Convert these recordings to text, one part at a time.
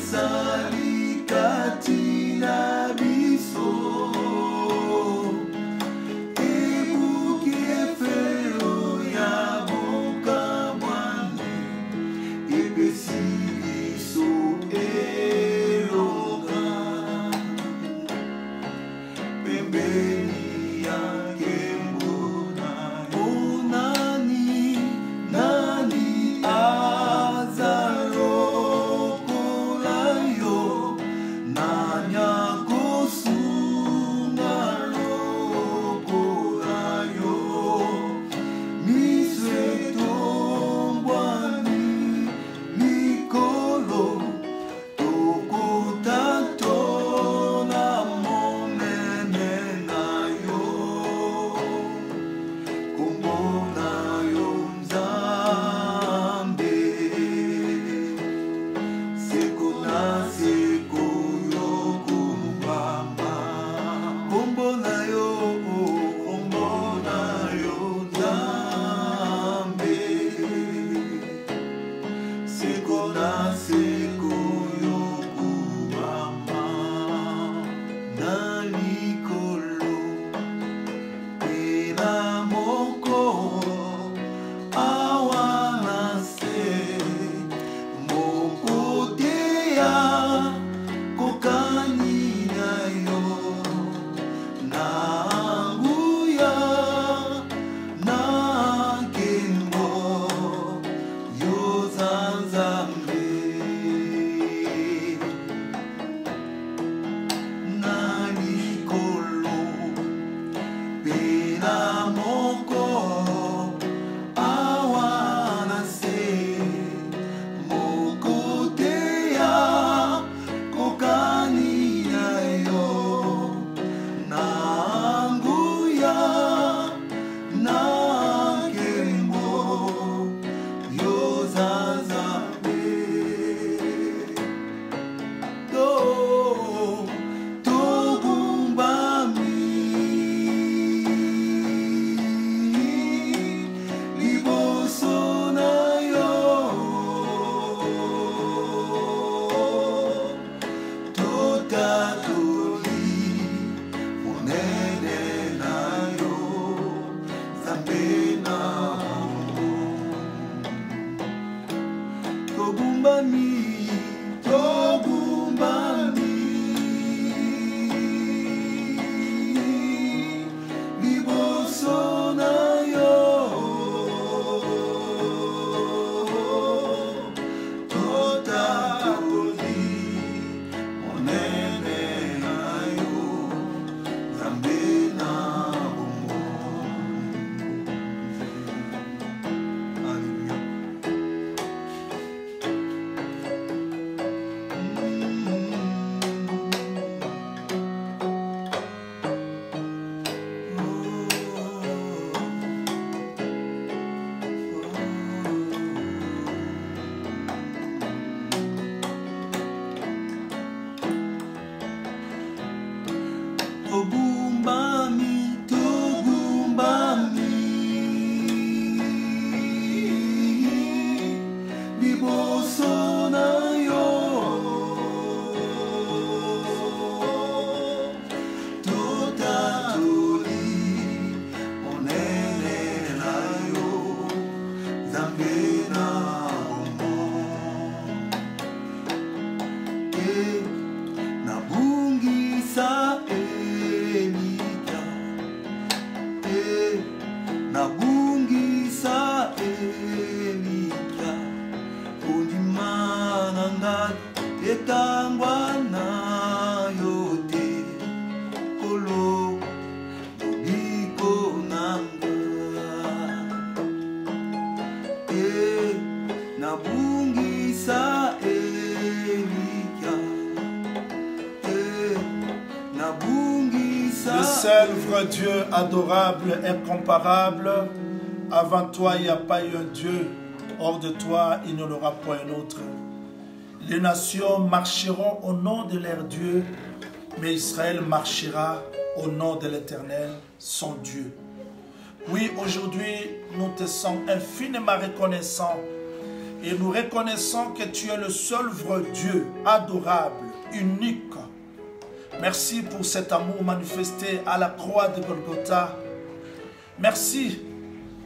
Sali katina biso Le seul vrai Dieu adorable, incomparable. Avant toi, il n'y a pas eu un Dieu. Hors de toi, il n'y en aura point un autre. Les nations marcheront au nom de leur Dieu, mais Israël marchera au nom de l'Éternel, son Dieu. Oui, aujourd'hui, nous te sommes infiniment reconnaissants et nous reconnaissons que tu es le seul vrai Dieu, adorable, unique. Merci pour cet amour manifesté à la croix de Golgotha. Merci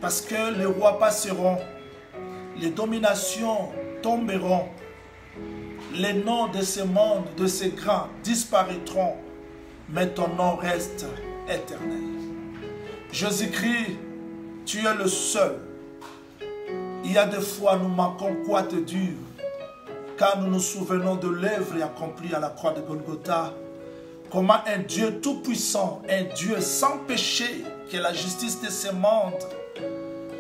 parce que les rois passeront, les dominations tomberont, les noms de ce monde, de ces grands disparaîtront, mais ton nom reste éternel. Jésus-Christ, tu es le seul. Il y a des fois nous manquons quoi te dire, car nous nous souvenons de l'œuvre accomplie à la croix de Golgotha. Comment un Dieu tout-puissant, un Dieu sans péché, que la justice de ce monde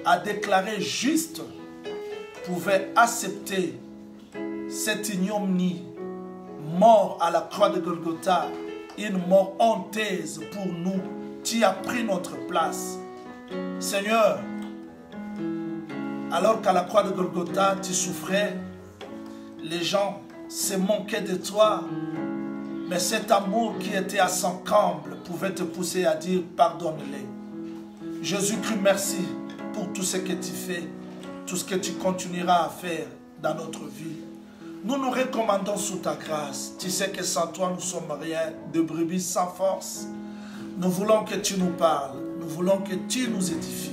a déclaré juste, pouvait accepter cette ignominie, mort à la croix de Golgotha, une mort honteuse pour nous. Tu as pris notre place. Seigneur, alors qu'à la croix de Golgotha, tu souffrais, les gens se moquaient de toi. Mais cet amour qui était à son comble pouvait te pousser à dire pardonne-les. Jésus-Christ, merci pour tout ce que tu fais, tout ce que tu continueras à faire dans notre vie. Nous nous recommandons sous ta grâce. Tu sais que sans toi, nous sommes rien, de brebis sans force. Nous voulons que tu nous parles, nous voulons que tu nous édifies,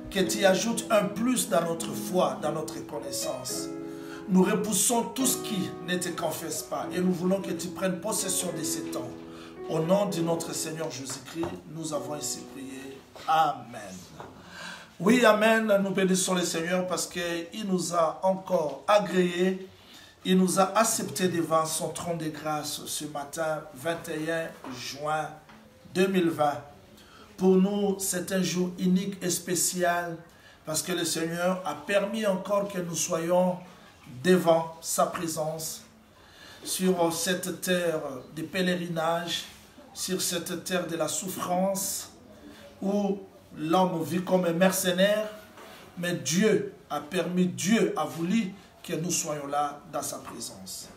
que tu ajoutes un plus dans notre foi, dans notre connaissance. Nous repoussons tout ce qui ne te confesse pas et nous voulons que tu prennes possession de ces temps. Au nom de notre Seigneur Jésus-Christ, nous avons ainsi prié. Amen. Oui, Amen. Nous bénissons le Seigneur parce qu'il nous a encore agréé. Il nous a accepté devant son trône de grâce ce matin, 21 juin 2020. Pour nous, c'est un jour unique et spécial parce que le Seigneur a permis encore que nous soyons devant sa présence sur cette terre de pèlerinage, sur cette terre de la souffrance où l'homme vit comme un mercenaire, mais Dieu a permis, Dieu a voulu que nous soyons là dans sa présence.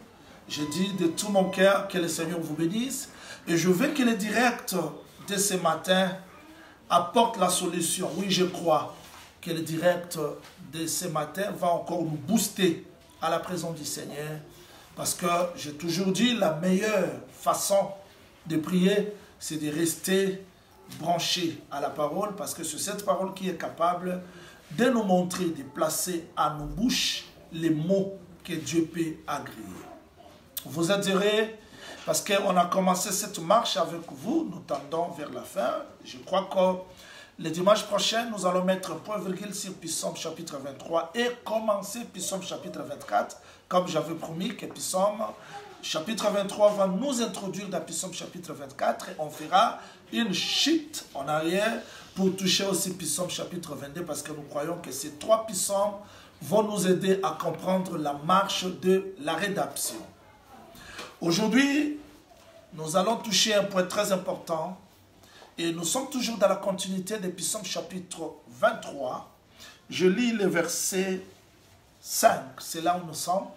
Je dis de tout mon cœur que le Seigneur vous bénisse et je veux que le direct de ce matin apporte la solution. Oui, je crois que le direct de ce matin va encore nous booster à la présence du Seigneur, parce que j'ai toujours dit la meilleure façon de prier, c'est de rester branché à la parole, parce que c'est cette parole qui est capable de nous montrer, de placer à nos bouches les mots que Dieu peut agréer. Vous êtes heureux parce qu'on a commencé cette marche avec vous, nous tendons vers la fin. Je crois que le dimanche prochain, nous allons mettre point virgule sur Psaume chapitre 23 et commencer Psaume chapitre 24, comme j'avais promis que Psaume chapitre 23 va nous introduire dans Psaume chapitre 24 et on fera une chute en arrière pour toucher aussi Psaume chapitre 22 parce que nous croyons que ces trois psaumes vont nous aider à comprendre la marche de la rédemption. Aujourd'hui, nous allons toucher un point très important. Et nous sommes toujours dans la continuité de Psaume chapitre 23. Je lis le verset 5, c'est là où nous sommes.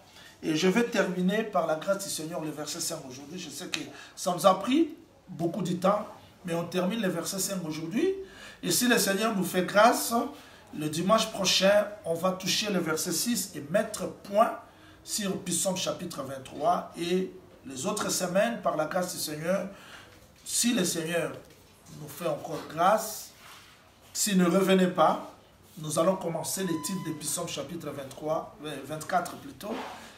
Et je vais terminer par la grâce du Seigneur le verset 5 aujourd'hui. Je sais que ça nous a pris beaucoup de temps, mais on termine le verset 5 aujourd'hui. Et si le Seigneur nous fait grâce, le dimanche prochain, on va toucher le verset 6 et mettre point sur Psaume chapitre 23. Et les autres semaines, par la grâce du Seigneur, si le Seigneur nous fait encore grâce, s'il ne revenait pas, nous allons commencer l'étude de Psaume chapitre 24 plutôt,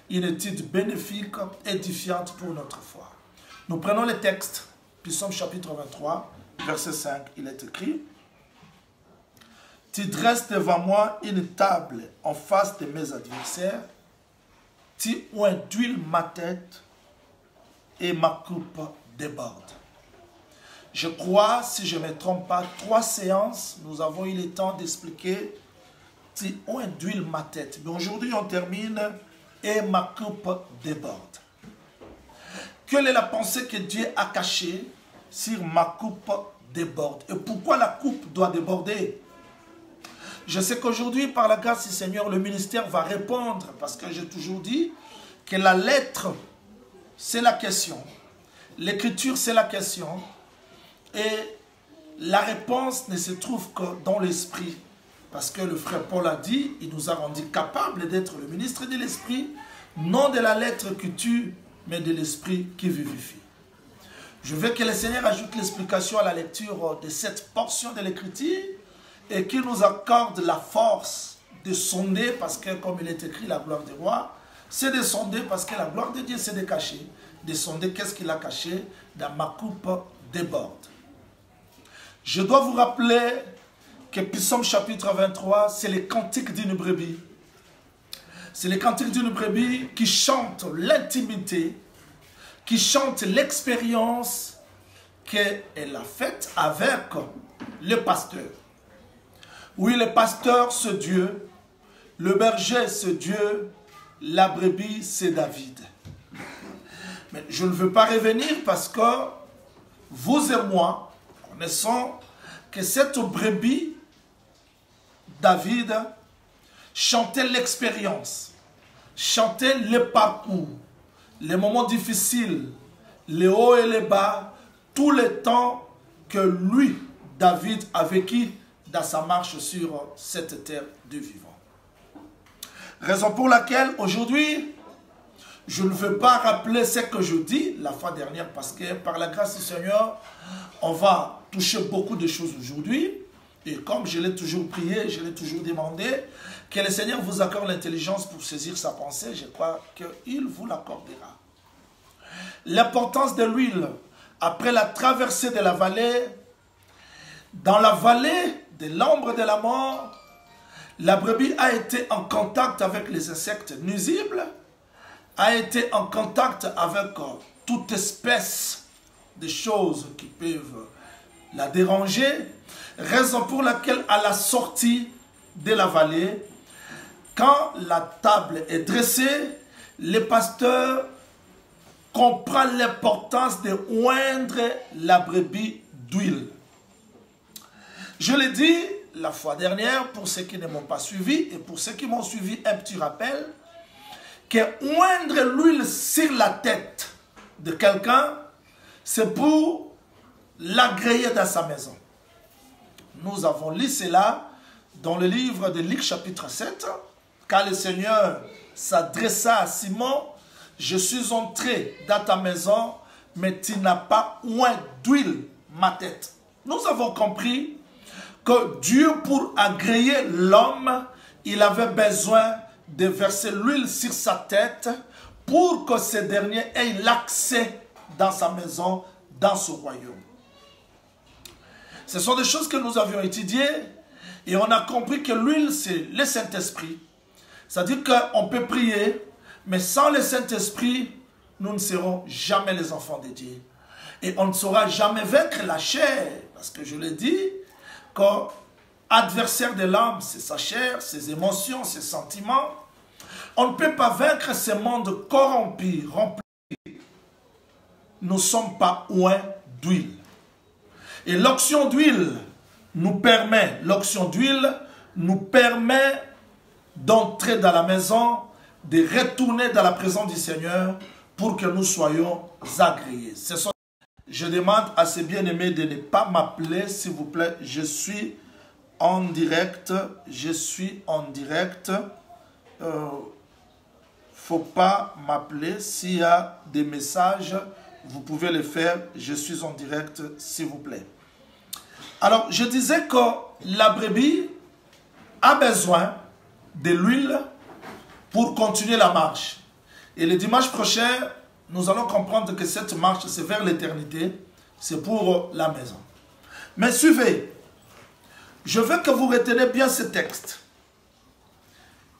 une étude bénéfique, édifiante pour notre foi. Nous prenons le texte, Psaume chapitre 23, verset 5, il est écrit « Tu dresses devant moi une table en face de mes adversaires, tu oins d'huile ma tête et ma coupe déborde. » Je crois, si je ne me trompe pas, 3 séances, nous avons eu le temps d'expliquer « Tu oins d'huile ma tête ». Mais aujourd'hui, on termine « Et ma coupe déborde ». quelle est la pensée que Dieu a cachée sur ma coupe déborde? Et pourquoi la coupe doit déborder? Je sais qu'aujourd'hui, par la grâce du Seigneur, le ministère va répondre, parce que j'ai toujours dit que la lettre, c'est la question. L'écriture, c'est la question. Et la réponse ne se trouve que dans l'esprit. Parce que le frère Paul a dit, il nous a rendu capables d'être le ministre de l'esprit, non de la lettre qui tue, mais de l'esprit qui vivifie. Je veux que le Seigneur ajoute l'explication à la lecture de cette portion de l'écriture et qu'il nous accorde la force de sonder, parce que comme il est écrit, la gloire du roi, c'est de sonder parce que la gloire de Dieu, c'est de cacher. De sonder qu'est-ce qu'il a caché dans ma coupe déborde. Je dois vous rappeler que Psaume chapitre 23, c'est le cantique d'une brebis. C'est le cantique d'une brebis qui chante l'intimité, qui chante l'expérience qu'elle a faite avec le pasteur. Oui, le pasteur, c'est Dieu. Le berger, c'est Dieu. La brebis, c'est David. Mais je ne veux pas revenir parce que vous et moi connaissons que cette brebis, David, chantait l'expérience, chantait le parcours, les moments difficiles, les hauts et les bas, tout le temps que lui, David, a vécu dans sa marche sur cette terre du vivant. Raison pour laquelle aujourd'hui, je ne veux pas rappeler ce que je dis la fois dernière parce que par la grâce du Seigneur, on va toucher beaucoup de choses aujourd'hui. Et comme je l'ai toujours prié, je l'ai toujours demandé, que le Seigneur vous accorde l'intelligence pour saisir sa pensée, je crois qu'il vous l'accordera. L'importance de l'huile, après la traversée de la vallée, dans la vallée de l'ombre de la mort, la brebis a été en contact avec les insectes nuisibles, a été en contact avec toute espèce de choses qui peuvent la déranger, raison pour laquelle à la sortie de la vallée, quand la table est dressée, le pasteur comprend l'importance de oindre la brebis d'huile. Je l'ai dit la fois dernière, pour ceux qui ne m'ont pas suivi et pour ceux qui m'ont suivi, un petit rappel, que oindre l'huile sur la tête de quelqu'un, c'est pour l'agréer dans sa maison. Nous avons lu cela dans le livre de Luc chapitre 7, quand le Seigneur s'adressa à Simon, « Je suis entré dans ta maison, mais tu n'as pas oint d'huile ma tête. » Nous avons compris que Dieu, pour agréer l'homme, il avait besoin de verser l'huile sur sa tête pour que ce dernier ait l'accès dans sa maison, dans son royaume. Ce sont des choses que nous avions étudiées et on a compris que l'huile, c'est le Saint-Esprit. C'est-à-dire qu'on peut prier, mais sans le Saint-Esprit, nous ne serons jamais les enfants de Dieu. Et on ne saura jamais vaincre la chair, parce que je l'ai dit, quand adversaire de l'âme, c'est sa chair, ses émotions, ses sentiments. On ne peut pas vaincre ce monde corrompu, rempli. Nous ne sommes pas oints d'huile. Et l'onction d'huile nous permet d'entrer dans la maison, de retourner dans la présence du Seigneur pour que nous soyons agréés. Je demande à ces bien-aimés de ne pas m'appeler, s'il vous plaît. Je suis en direct. Faut pas m'appeler. S'il y a des messages, vous pouvez les faire. Je suis en direct, s'il vous plaît. Alors, je disais que la brebis a besoin de l'huile pour continuer la marche. Et le dimanche prochain, nous allons comprendre que cette marche, c'est vers l'éternité. C'est pour la maison. Mais suivez. Je veux que vous reteniez bien ce texte.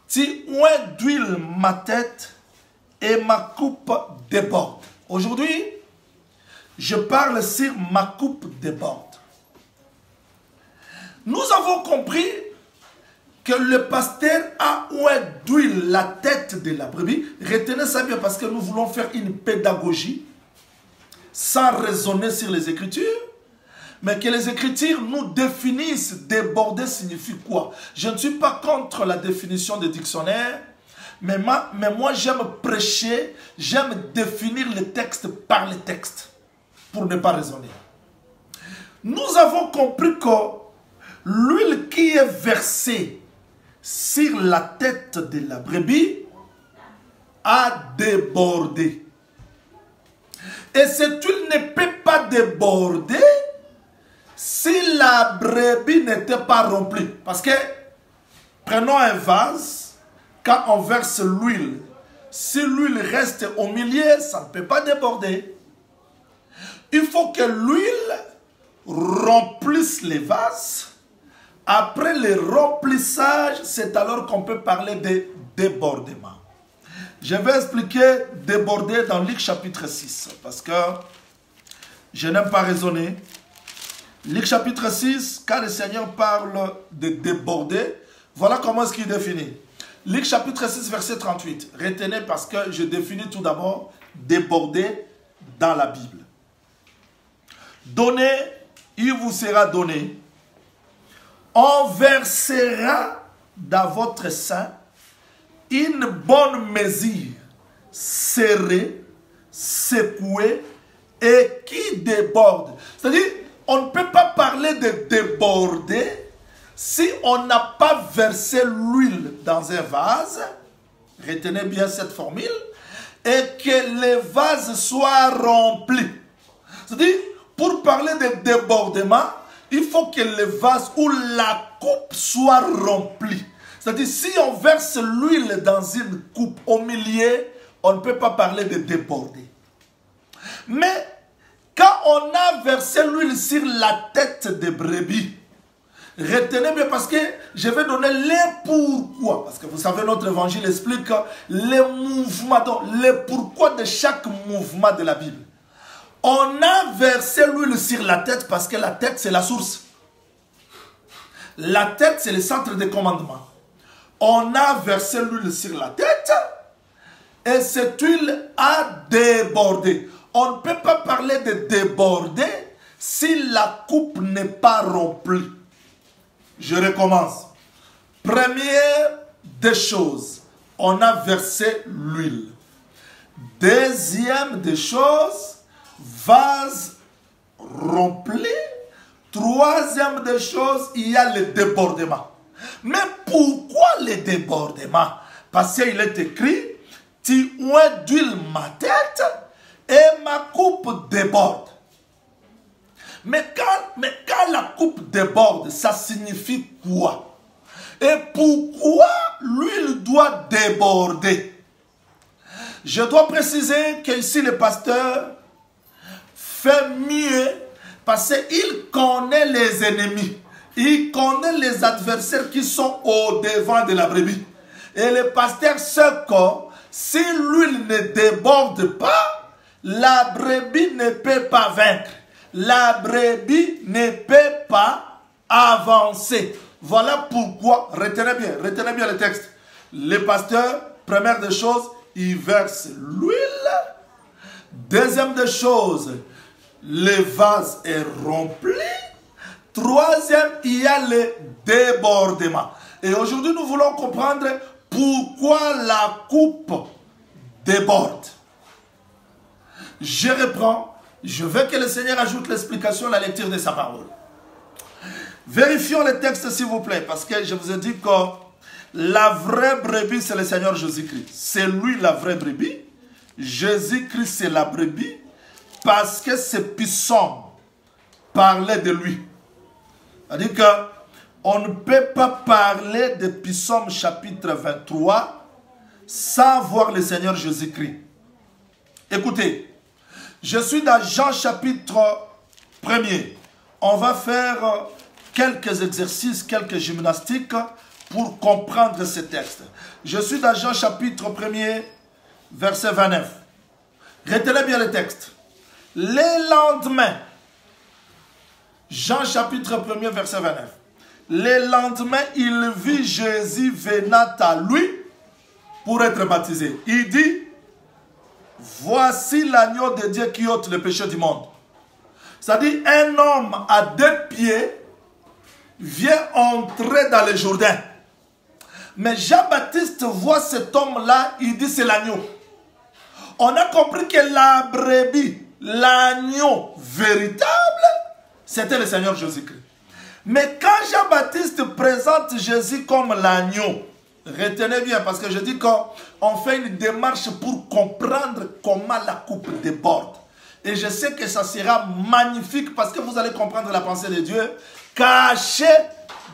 Tu oins d'huile ma tête et ma coupe déborde. Aujourd'hui, je parle sur ma coupe déborde. Nous avons compris que le pasteur a oint d'huile la tête de la brebis. Retenez ça bien parce que nous voulons faire une pédagogie. sans raisonner sur les Écritures, mais que les Écritures nous définissent. Déborder signifie quoi? Je ne suis pas contre la définition des dictionnaires, mais moi j'aime prêcher, j'aime définir les textes par les textes, pour ne pas raisonner. Nous avons compris que l'huile qui est versée sur la tête de la brebis a débordé. Et cette huile ne peut pas déborder si la brebis n'était pas remplie. Parce que, prenons un vase, quand on verse l'huile, si l'huile reste au milieu, ça ne peut pas déborder. Il faut que l'huile remplisse les vases. Après le remplissage, c'est alors qu'on peut parler de débordement. Je vais expliquer déborder dans Luc chapitre 6, parce que je n'aime pas raisonner. Luc chapitre 6, quand le Seigneur parle de déborder, voilà comment est-ce qu'il définit. Luc chapitre 6, verset 38. Retenez parce que je définis tout d'abord déborder dans la Bible. Donnez, il vous sera donné. On versera dans votre sein une bonne mesure, serrée, secouée et qui déborde. C'est-à-dire, on ne peut pas parler de déborder si on n'a pas versé l'huile dans un vase. Retenez bien cette formule. Et que le vase soit rempli. C'est-à-dire, pour parler de débordement, il faut que le vase ou la coupe soit remplie. C'est-à-dire, si on verse l'huile dans une coupe au milieu, on ne peut pas parler de déborder. Mais, quand on a versé l'huile sur la tête de brebis, retenez bien parce que je vais donner les pourquoi. Parce que vous savez, notre évangile explique les mouvements, donc les pourquoi de chaque mouvement de la Bible. On a versé l'huile sur la tête parce que la tête, c'est la source. La tête, c'est le centre de commandement. On a versé l'huile sur la tête et cette huile a débordé. On ne peut pas parler de déborder si la coupe n'est pas remplie. Je recommence. Première des choses, on a versé l'huile. Deuxième des choses, vase rempli. Troisième des choses, il y a le débordement. Mais pourquoi le débordement? Parce qu'il est écrit, tu oins d'huile ma tête et ma coupe déborde. Mais quand la coupe déborde, ça signifie quoi? Et pourquoi l'huile doit déborder? Je dois préciser qu'ici le pasteur fait mieux parce qu'il connaît les ennemis. Il connaît les adversaires qui sont au devant de la brebis. Et le pasteur sait que si l'huile ne déborde pas, la brebis ne peut pas vaincre. La brebis ne peut pas avancer. Voilà pourquoi, retenez bien le texte. Le pasteur, première des choses, il verse l'huile. Deuxième des choses, le vase est rempli. Troisième, il y a le débordement. Et aujourd'hui, nous voulons comprendre pourquoi la coupe déborde. Je reprends. Je veux que le Seigneur ajoute l'explication à la lecture de sa parole. Vérifions le texte, s'il vous plaît, parce que je vous ai dit que la vraie brebis, c'est le Seigneur Jésus-Christ. C'est lui la vraie brebis. Jésus-Christ, c'est la brebis, parce que ce psaume parlait de lui. C'est-à-dire qu'on ne peut pas parler de Psaume chapitre 23 sans voir le Seigneur Jésus-Christ. Écoutez, je suis dans Jean chapitre 1er. On va faire quelques exercices, quelques gymnastiques pour comprendre ce texte. Je suis dans Jean chapitre 1er, verset 29. Retenez bien le texte. Le lendemain, Jean chapitre 1er, verset 29. Le lendemain, il vit Jésus venant à lui pour être baptisé. Il dit, voici l'agneau de Dieu qui ôte le péché du monde. C'est-à-dire, un homme à 2 pieds vient entrer dans le Jourdain. Mais Jean-Baptiste voit cet homme-là, il dit c'est l'agneau. On a compris que la brebis, l'agneau véritable, c'était le Seigneur Jésus-Christ. Mais quand Jean-Baptiste présente Jésus comme l'agneau, retenez bien, parce que je dis qu'on fait une démarche pour comprendre comment la coupe déborde. Et je sais que ça sera magnifique parce que vous allez comprendre la pensée de Dieu cachée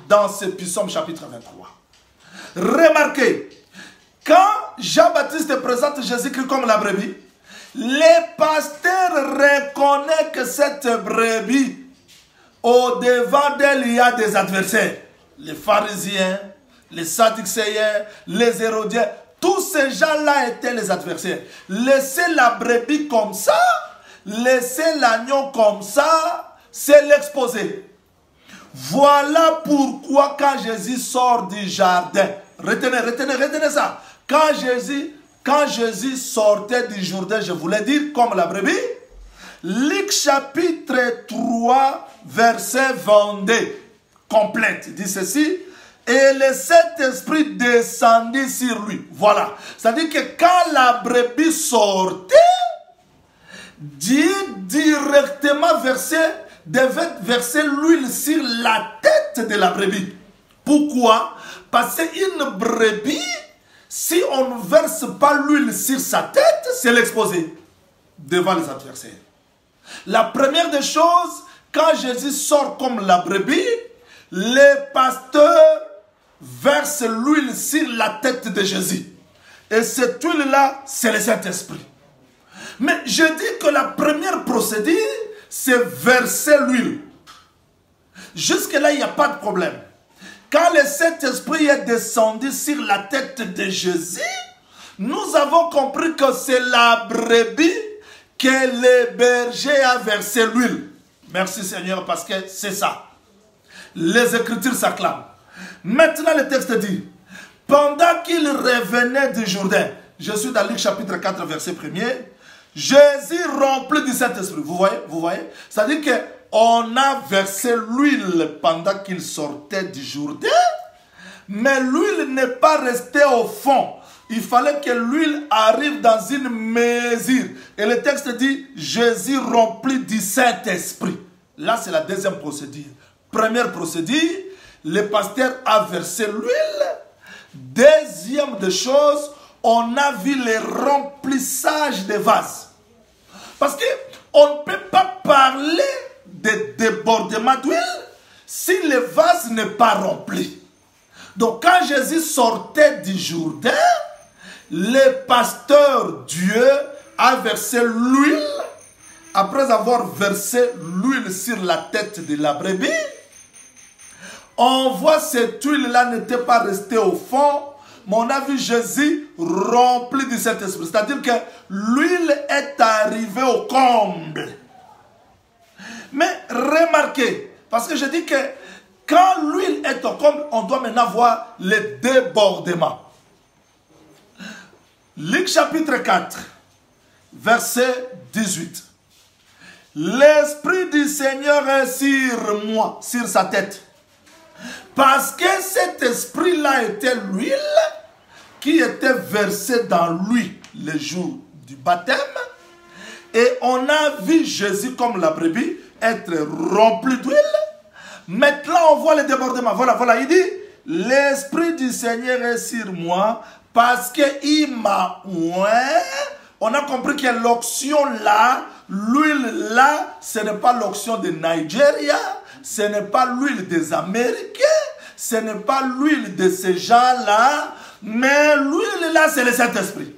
dans ce psaume chapitre 23. Remarquez, quand Jean-Baptiste présente Jésus-Christ comme la brebis, les pasteurs reconnaissent que cette brebis, au-devant d'elle, il y a des adversaires. Les pharisiens, les sadducéens, les hérodiens, tous ces gens-là étaient les adversaires. Laissez la brebis comme ça, laissez l'agneau comme ça, c'est l'exposé. Voilà pourquoi quand Jésus sort du jardin, retenez ça. Quand Jésus sortait du jardin, je voulais dire comme la brebis, Luc chapitre 3, verset 22, complète, dit ceci, et le Saint-Esprit descendit sur lui. Voilà. C'est-à-dire que quand la brebis sortait, Dieu directement devait verser l'huile sur la tête de la brebis. Pourquoi? Parce qu'une brebis, si on ne verse pas l'huile sur sa tête, c'est l'exposer devant les adversaires. La première des choses, quand Jésus sort comme la brebis, les pasteurs versent l'huile sur la tête de Jésus. Et cette huile-là, c'est le Saint-Esprit. Mais je dis que la première procédure, c'est verser l'huile. Jusque-là, il n'y a pas de problème. Quand le Saint-Esprit est descendu sur la tête de Jésus, nous avons compris que c'est la brebis que le berger a versé l'huile. Merci Seigneur, parce que c'est ça. Les Écritures s'acclament. Maintenant, le texte dit, pendant qu'il revenait du Jourdain, je suis dans Luc chapitre 4, verset 1er, Jésus rempli du Saint-Esprit. Vous voyez? C'est-à-dire qu'on a versé l'huile pendant qu'il sortait du Jourdain, mais l'huile n'est pas restée au fond. Il fallait que l'huile arrive dans une mesure. Et le texte dit, Jésus rempli du Saint-Esprit. Là, c'est la deuxième procédure. Première procédure, le pasteur a versé l'huile. Deuxième des choses, on a vu le remplissage des vases. Parce qu'on ne peut pas parler de débordement d'huile si le vase n'est pas rempli. Donc quand Jésus sortait du Jourdain, le pasteur Dieu a versé l'huile. Après avoir versé l'huile sur la tête de la brebis, on voit cette huile-là n'était pas restée au fond, mais on a vu Jésus rempli du Saint-Esprit. C'est-à-dire que l'huile est arrivée au comble. Mais remarquez, parce que je dis que quand l'huile est au comble, on doit maintenant voir le débordement. Luc chapitre 4, verset 18. L'Esprit du Seigneur est sur moi, sur sa tête. Parce que cet esprit-là était l'huile qui était versée dans lui le jour du baptême. Et on a vu Jésus comme la brebis être rempli d'huile. Maintenant, on voit le débordement. Voilà, il dit, l'Esprit du Seigneur est sur moi parce qu'il m'a oint. On a compris que l'onction là, l'huile là, ce n'est pas l'onction de Nigeria, ce n'est pas l'huile des Américains, ce n'est pas l'huile de ces gens-là, mais l'huile là, c'est le Saint-Esprit.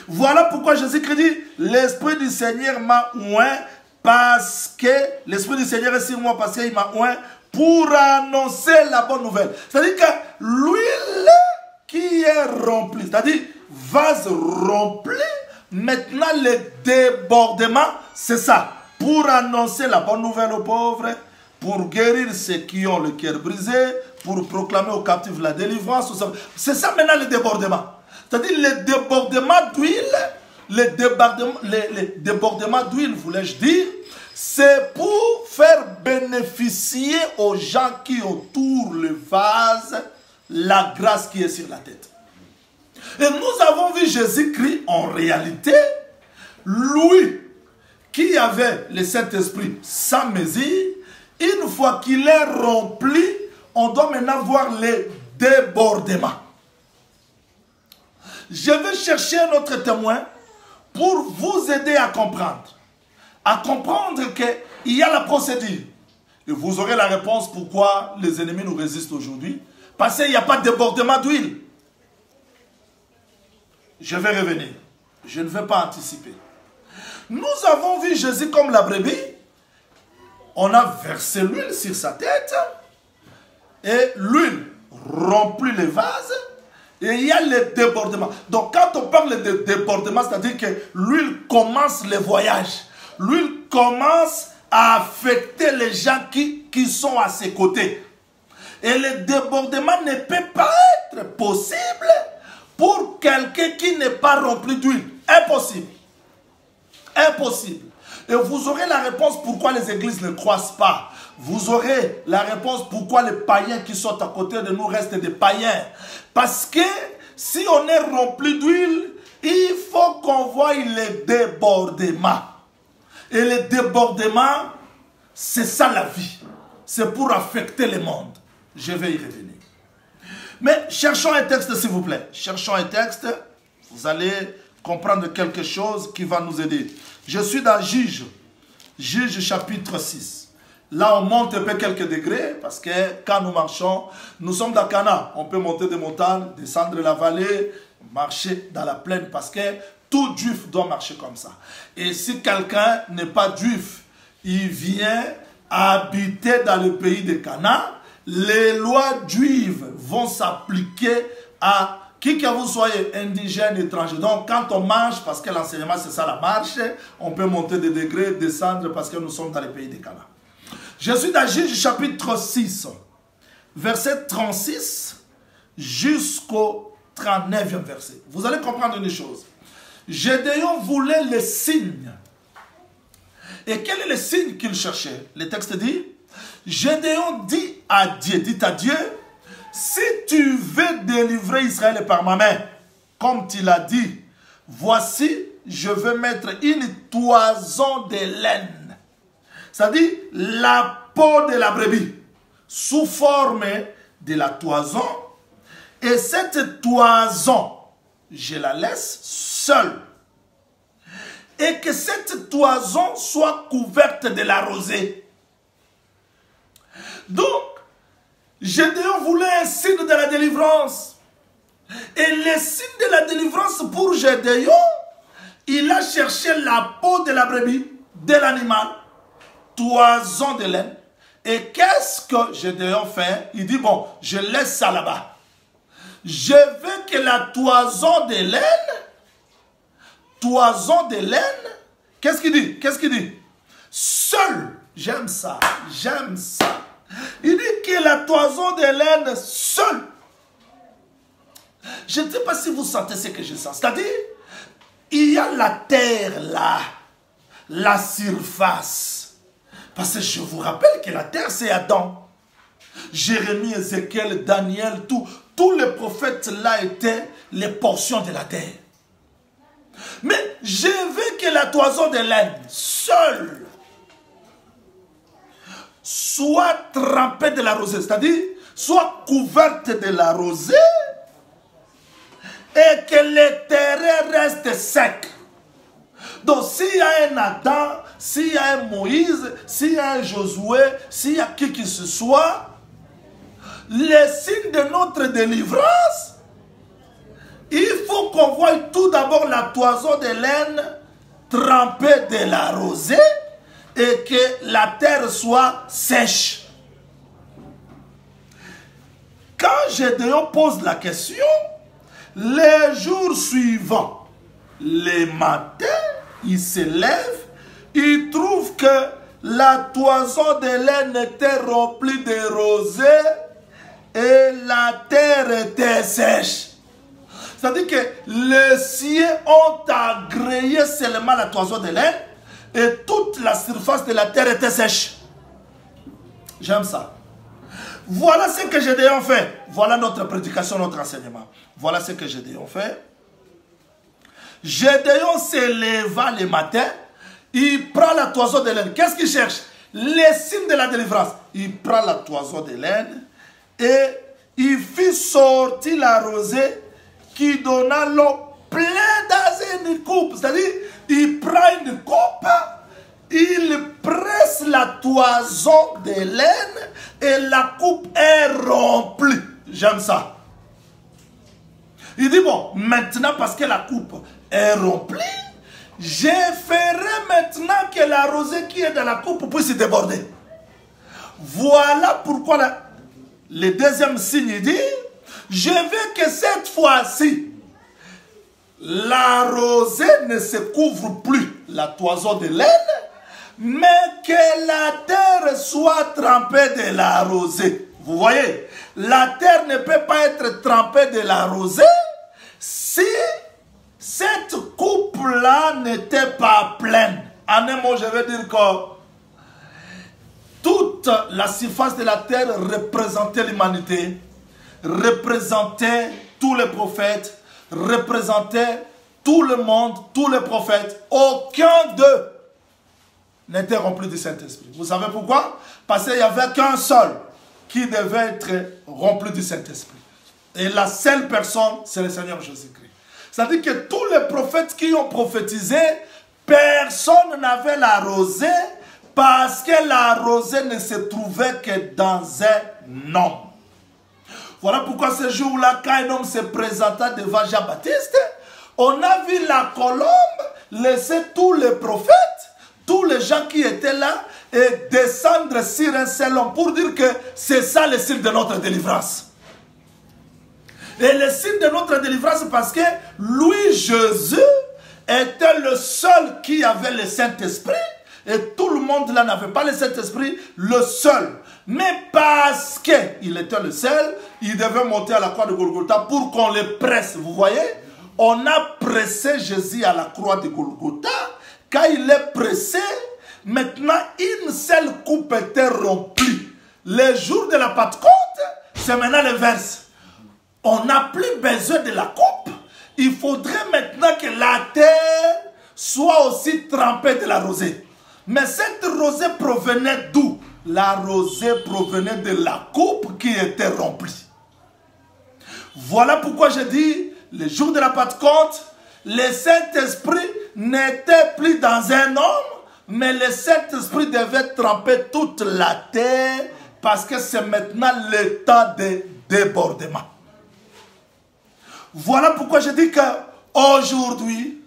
Voilà pourquoi Jésus-Christ dit, l'Esprit du Seigneur m'a oint parce que, l'Esprit du Seigneur est sur moi parce qu'il m'a oint pour annoncer la bonne nouvelle. C'est-à-dire que l'huile qui est remplie, c'est-à-dire vase rempli, maintenant le débordement, c'est ça. Pour annoncer la bonne nouvelle aux pauvres, pour guérir ceux qui ont le cœur brisé, pour proclamer aux captifs la délivrance. C'est ça maintenant le débordement. C'est-à-dire le débordement d'huile les débordements d'huile, voulais-je dire, c'est pour faire bénéficier aux gens qui entourent le vase la grâce qui est sur la tête. Et nous avons vu Jésus-Christ en réalité, lui qui avait le Saint-Esprit sans mesure, une fois qu'il est rempli, on doit maintenant voir les débordements. Je vais chercher un autre témoin pour vous aider à comprendre qu'il y a la procédure. Et vous aurez la réponse pourquoi les ennemis nous résistent aujourd'hui. Parce qu'il n'y a pas de débordement d'huile. Je vais revenir. Je ne vais pas anticiper. Nous avons vu Jésus comme la brebis. On a versé l'huile sur sa tête. Et l'huile remplit les vases. Et il y a les débordements. Donc quand on parle de débordement, c'est-à-dire que l'huile commence le voyage. L'huile commence à affecter les gens qui sont à ses côtés. Et le débordement ne peut pas être possible pour quelqu'un qui n'est pas rempli d'huile. Impossible. Impossible. Et vous aurez la réponse pourquoi les églises ne croissent pas. Vous aurez la réponse pourquoi les païens qui sont à côté de nous restent des païens. Parce que si on est rempli d'huile, il faut qu'on voie les débordements. Et les débordements, c'est ça la vie. C'est pour affecter le monde. Je vais y revenir. Mais cherchons un texte s'il vous plaît. Cherchons un texte. Vous allez comprendre quelque chose qui va nous aider. Je suis dans Juge. Juge chapitre 6. Là, on monte un peu quelques degrés parce que quand nous marchons, nous sommes dans Cana. On peut monter des montagnes, descendre la vallée, marcher dans la plaine parce que tout juif doit marcher comme ça. Et si quelqu'un n'est pas juif, il vient habiter dans le pays de Cana, les lois juives vont s'appliquer à qui que vous soyez, indigène, étranger. Donc, quand on marche, parce que l'enseignement, c'est ça la marche, on peut monter des degrés, descendre, parce que nous sommes dans le pays de Cana. Je suis dans Juge chapitre 6, verset 36 jusqu'au 39e verset. Vous allez comprendre une chose. Gédéon voulait les signes. Et quel est le signe qu'il cherchait? Le texte dit, Gédéon dit à Dieu, si tu veux délivrer Israël par ma main, comme tu l'as dit, voici, je veux mettre une toison de laine. C'est-à-dire la peau de la brebis, sous forme de la toison. Et cette toison, je la laisse seule. Et que cette toison soit couverte de la rosée. Donc, Gédéon voulait un signe de la délivrance. Et le signe de la délivrance pour Gédéon, il a cherché la peau de la brebis, de l'animal, toison de laine. Et qu'est-ce que Gédéon fait? Il dit, bon, je laisse ça là-bas. Je veux que la toison de laine, qu'est-ce qu'il dit? Qu'est-ce qu'il dit? Seul, j'aime ça, j'aime ça. Il dit que la toison de laine seule. Je ne sais pas si vous sentez ce que je sens. C'est-à-dire, il y a la terre là, la surface. Parce que je vous rappelle que la terre c'est Adam. Jérémie, Ézéchiel, Daniel, tous les prophètes là étaient les portions de la terre. Mais je veux que la toison de laine seule soit trempée de la rosée, c'est-à-dire soit couverte de la rosée et que le terrain reste sec. Donc s'il y a un Adam, s'il y a un Moïse, s'il y a un Josué, s'il y a qui que ce soit, les signes de notre délivrance, il faut qu'on voie tout d'abord la toison de laine trempée de la rosée et que la terre soit sèche. Quand Gédéon pose la question, les jours suivants, les matins, il se lève, il trouve que la toison de laine était remplie de rosée et la terre était sèche. C'est-à-dire que les cieux ont agréé seulement la toison de laine et toute la surface de la terre était sèche. J'aime ça. Voilà ce que Gédéon fait. Voilà notre prédication, notre enseignement. Voilà ce que Gédéon fait. Gédéon se leva le matin, il prend la toison de laine. Qu'est-ce qu'il cherche? Les signes de la délivrance. Il prend la toison de laine et il fit sortir la rosée qui donna l'eau pleine dans une coupe. C'est-à-dire, il prend une coupe, il presse la toison de laine et la coupe est remplie. J'aime ça. Il dit, bon, maintenant parce que la coupe est remplie, je ferai maintenant que la rosée qui est dans la coupe puisse déborder. Voilà pourquoi le deuxième signe dit, je veux que cette fois-ci, la rosée ne se couvre plus, la toison de laine, mais que la terre soit trempée de la rosée. Vous voyez, la terre ne peut pas être trempée de la rosée si cette coupe-là n'était pas pleine. En un mot, je veux dire que toute la surface de la terre représentait l'humanité, représentait tous les prophètes, représentait tout le monde, tous les prophètes. Aucun d'eux n'était rempli du Saint-Esprit. Vous savez pourquoi? Parce qu'il n'y avait qu'un seul qui devait être rempli du Saint-Esprit. Et la seule personne, c'est le Seigneur Jésus-Christ. C'est-à-dire que tous les prophètes qui ont prophétisé, personne n'avait la rosée parce que la rosée ne se trouvait que dans un homme. Voilà pourquoi ce jour-là, quand un homme se présenta devant Jean-Baptiste, on a vu la colombe laisser tous les prophètes, tous les gens qui étaient là, et descendre sur un seul homme pour dire que c'est ça le signe de notre délivrance. Et le signe de notre délivrance, parce que lui, Jésus, était le seul qui avait le Saint-Esprit, et tout le monde là n'avait pas le Saint-Esprit, le seul. Mais parce qu'il était le seul, il devait monter à la croix de Golgotha pour qu'on le presse. Vous voyez, on a pressé Jésus à la croix de Golgotha. Quand il est pressé, maintenant une seule coupe était remplie. Le jour de la Pentecôte, c'est maintenant le verset. On n'a plus besoin de la coupe. Il faudrait maintenant que la terre soit aussi trempée de la rosée. Mais cette rosée provenait d'où? La rosée provenait de la coupe qui était remplie. Voilà pourquoi je dis, le jour de la Pentecôte, le Saint-Esprit n'était plus dans un homme, mais le Saint-Esprit devait tremper toute la terre parce que c'est maintenant le temps de débordement. Voilà pourquoi je dis qu'aujourd'hui,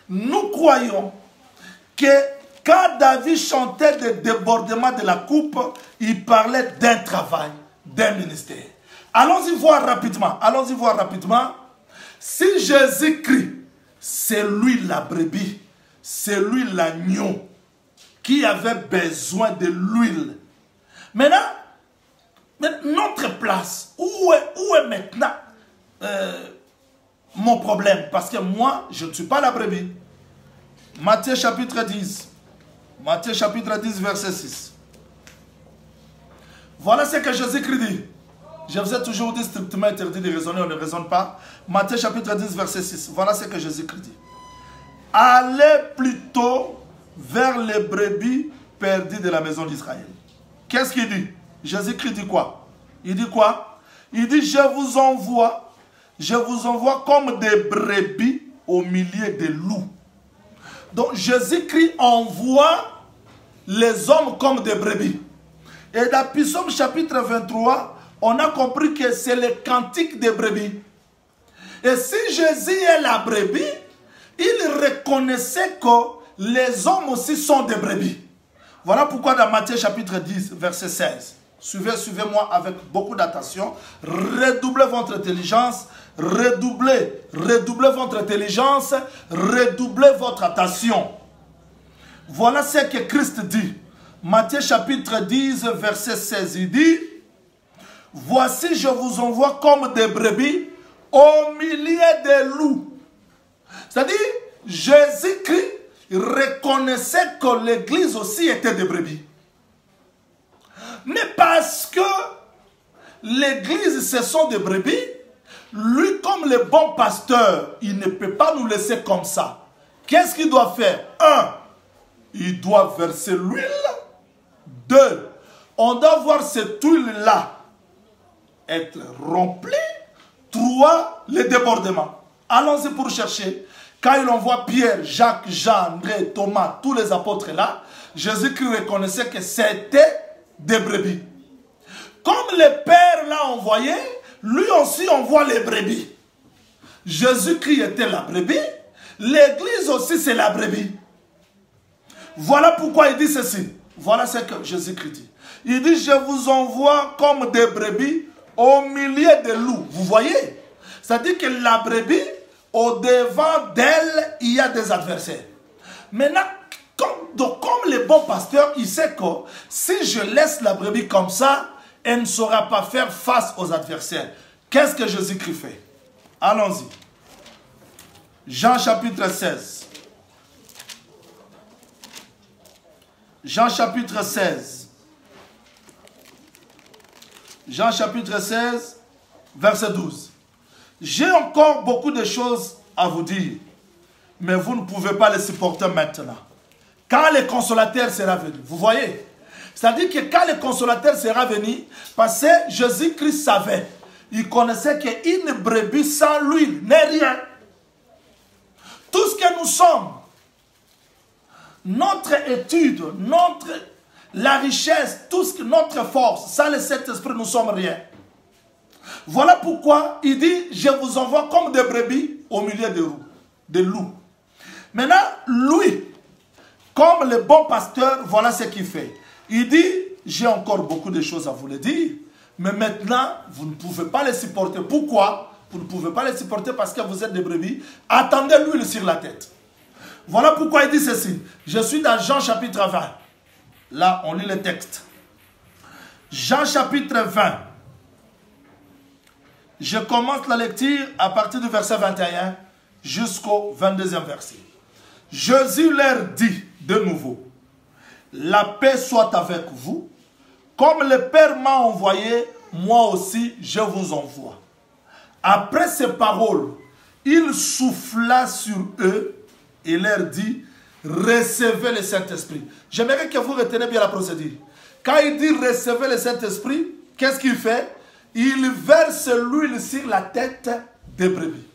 nous croyons que quand David chantait le débordement de la coupe, il parlait d'un travail, d'un ministère. Allons-y voir rapidement. Allons-y voir rapidement. Si Jésus-Christ, c'est lui la brebis, c'est lui l'agneau qui avait besoin de l'huile. Maintenant, notre place, où est maintenant mon problème? Parce que moi, je ne suis pas la brebis. Matthieu chapitre 10. Matthieu chapitre 10, verset 6. Voilà ce que Jésus-Christ dit. Je vous ai toujours dit strictement interdit de raisonner, on ne raisonne pas. Matthieu chapitre 10, verset 6. Voilà ce que Jésus-Christ dit. Allez plutôt vers les brebis perdues de la maison d'Israël. Qu'est-ce qu'il dit? Jésus-Christ dit quoi? Il dit quoi? Il dit, je vous envoie comme des brebis au milieu des loups. Donc Jésus-Christ envoie les hommes comme des brebis. Et dans Psaume chapitre 23, on a compris que c'est le cantique des brebis. Et si Jésus est la brebis, il reconnaissait que les hommes aussi sont des brebis. Voilà pourquoi dans Matthieu chapitre 10, verset 16, suivez-moi avec beaucoup d'attention, redoublez votre intelligence, redoublez votre intelligence, redoublez votre attention. Voilà ce que Christ dit. Matthieu chapitre 10, verset 16, il dit, voici je vous envoie comme des brebis au milieu des loups. C'est-à-dire, Jésus-Christ reconnaissait que l'église aussi était des brebis. Mais parce que l'église, ce sont des brebis, lui, comme le bon pasteur, il ne peut pas nous laisser comme ça. Qu'est-ce qu'il doit faire? 1, il doit verser l'huile. 2, on doit voir cette huile-là être remplie. 3, le débordement. Allons-y pour chercher. Quand il envoie Pierre, Jacques, Jean, André, Thomas, tous les apôtres là, Jésus-Christ reconnaissait que c'était des brebis. Comme le Père l'a envoyé, lui aussi envoie les brebis. Jésus-Christ était la brebis, l'église aussi c'est la brebis. Voilà pourquoi il dit ceci. Voilà ce que Jésus-Christ dit. Il dit, je vous envoie comme des brebis au milieu des loups. Vous voyez? C'est-à-dire que la brebis, au devant d'elle, il y a des adversaires. Maintenant, comme le bon pasteur, il sait que si je laisse la brebis comme ça, elle ne saura pas faire face aux adversaires. Qu'est-ce que Jésus-Christ fait? Allons-y. Jean chapitre 16. Jean chapitre 16. Jean chapitre 16, verset 12. J'ai encore beaucoup de choses à vous dire, mais vous ne pouvez pas les supporter maintenant. Quand le consolateur sera venu, vous voyez? C'est-à-dire que quand le consolateur sera venu, parce que Jésus-Christ savait, il connaissait qu'une brebis sans l'huile n'est rien. Tout ce que nous sommes, notre étude, la richesse, notre force, sans le Saint-Esprit, nous sommes rien. Voilà pourquoi il dit, je vous envoie comme des brebis au milieu des loups. Maintenant, lui, comme le bon pasteur, voilà ce qu'il fait. Il dit, j'ai encore beaucoup de choses à vous le dire, mais maintenant, vous ne pouvez pas les supporter. Pourquoi? Vous ne pouvez pas les supporter parce que vous êtes des brebis. Attendez l'huile sur la tête. Voilà pourquoi il dit ceci. Je suis dans Jean chapitre 20. Là, on lit le texte. Jean chapitre 20. Je commence la lecture à partir du verset 21 jusqu'au 22e verset. Jésus leur dit de nouveau, la paix soit avec vous. Comme le Père m'a envoyé, moi aussi je vous envoie. Après ces paroles, il souffla sur eux et leur dit, recevez le Saint-Esprit. J'aimerais que vous reteniez bien la procédure. Quand il dit recevez le Saint-Esprit, qu'est-ce qu'il fait? Il verse l'huile sur la tête des brebis.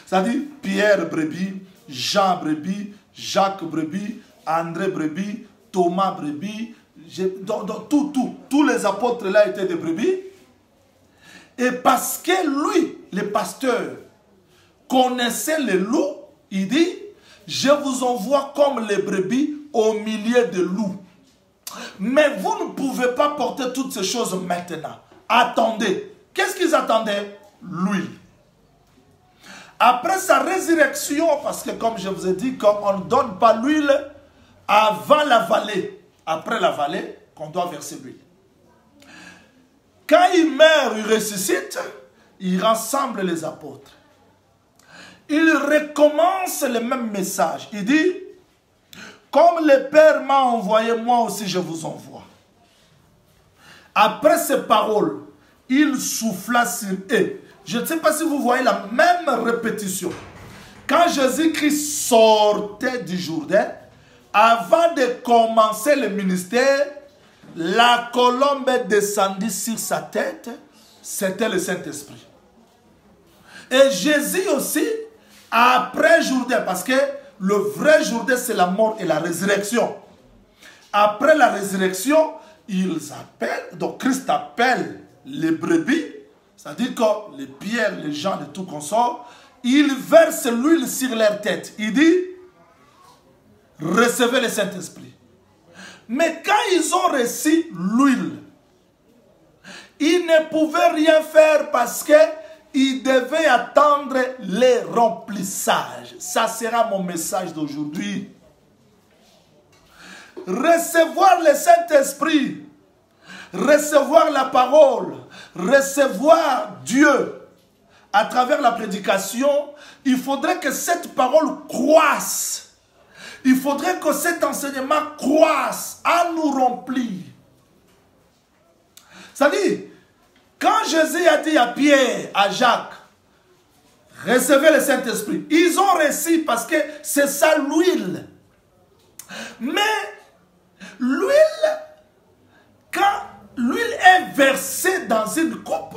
C'est-à-dire Pierre brebis, Jean brebis, Jacques brebis, André brebis, Thomas brebis, tous les apôtres là étaient des brebis. Et parce que lui, le pasteur, connaissait les loups, il dit, je vous envoie comme les brebis au milieu des loups. Mais vous ne pouvez pas porter toutes ces choses maintenant. Attendez. Qu'est-ce qu'ils attendaient? L'huile. Après sa résurrection, parce que comme je vous ai dit, qu'on ne donne pas l'huile avant la vallée. Après la vallée, qu'on doit verser l'huile. Quand il meurt, il ressuscite, il rassemble les apôtres. Il recommence le même message. Il dit, comme le Père m'a envoyé, moi aussi je vous envoie. Après ces paroles, il souffla sur eux. Je ne sais pas si vous voyez la même répétition. Quand Jésus-Christ sortait du Jourdain, avant de commencer le ministère, la colombe descendit sur sa tête, c'était le Saint-Esprit. Et Jésus aussi, après Jourdain, parce que le vrai Jourdain c'est la mort et la résurrection. Après la résurrection, ils appellent, donc Christ appelle les brebis, c'est-à-dire que les pierres, les gens de tout consort, il verse l'huile sur leur tête. Il dit, recevez le Saint-Esprit. Mais quand ils ont reçu l'huile, ils ne pouvaient rien faire parce qu'ils devaient attendre les remplissages. Ça sera mon message d'aujourd'hui. Recevoir le Saint-Esprit, recevoir la parole, recevoir Dieu, à travers la prédication, il faudrait que cette parole croisse. Il faudrait que cet enseignement croisse à nous remplir. C'est-à-dire, quand Jésus a dit à Pierre, à Jacques, recevez le Saint-Esprit, ils ont reçu parce que c'est ça l'huile. Mais l'huile, quand l'huile est versée dans une coupe,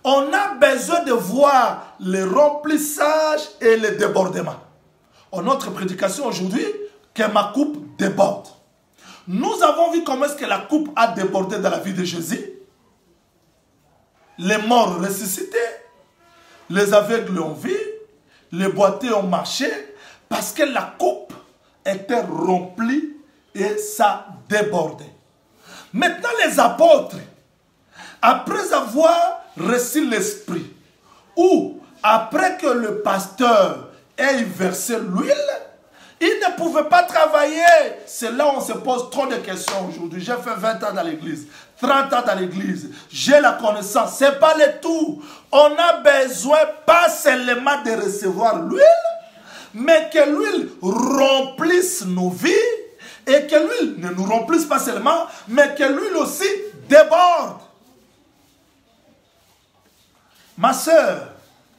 on a besoin de voir le remplissage et le débordement. En notre prédication aujourd'hui, que ma coupe déborde. Nous avons vu comment est-ce que la coupe a débordé dans la vie de Jésus. Les morts ressuscités, les aveugles ont vu, les boiteux ont marché, parce que la coupe était remplie et ça débordait. Maintenant les apôtres, après avoir reçu l'esprit, ou après que le pasteur ait versé l'huile, ils ne pouvaient pas travailler. C'est là où on se pose trop de questions aujourd'hui. J'ai fait 20 ans dans l'église, 30 ans dans l'église. J'ai la connaissance. Ce n'est pas le tout. On a besoin pas seulement de recevoir l'huile, mais que l'huile remplisse nos vies et que l'huile ne nous remplisse pas seulement, mais que l'huile aussi déborde. Ma soeur,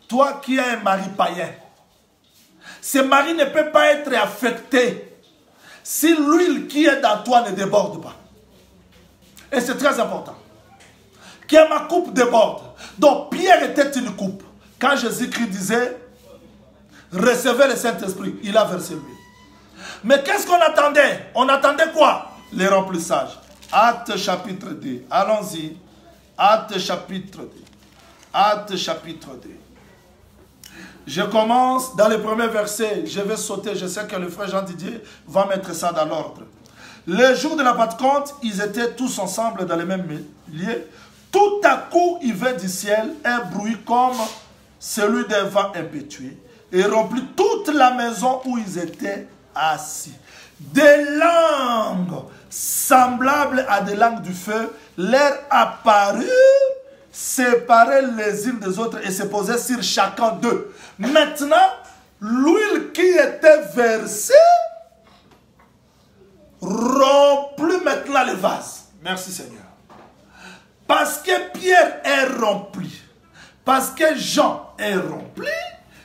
toi qui as un mari païen, ce mari ne peut pas être affecté si l'huile qui est dans toi ne déborde pas. Et c'est très important. Que ma coupe déborde. Donc Pierre était une coupe. Quand Jésus-Christ disait, recevez le Saint-Esprit, il a versé l'huile. Mais qu'est-ce qu'on attendait? On attendait quoi? Les remplissages. Actes chapitre 2. Allons-y. Actes chapitre 2. Actes chapitre 2. Je commence dans le premier verset. Je vais sauter. Je sais que le frère Jean Didier va mettre ça dans l'ordre. Le jour de la Pentecôte, ils étaient tous ensemble dans le même lieu. Tout à coup, il vint du ciel un bruit comme celui d'un vent impétueux et remplit toute la maison où ils étaient assis. Des langues semblables à des langues du feu leur apparurent, séparées les unes des autres et se posaient sur chacun d'eux. Maintenant, l'huile qui était versée remplit maintenant le vase. Merci Seigneur. Parce que Pierre est rempli, parce que Jean est rempli,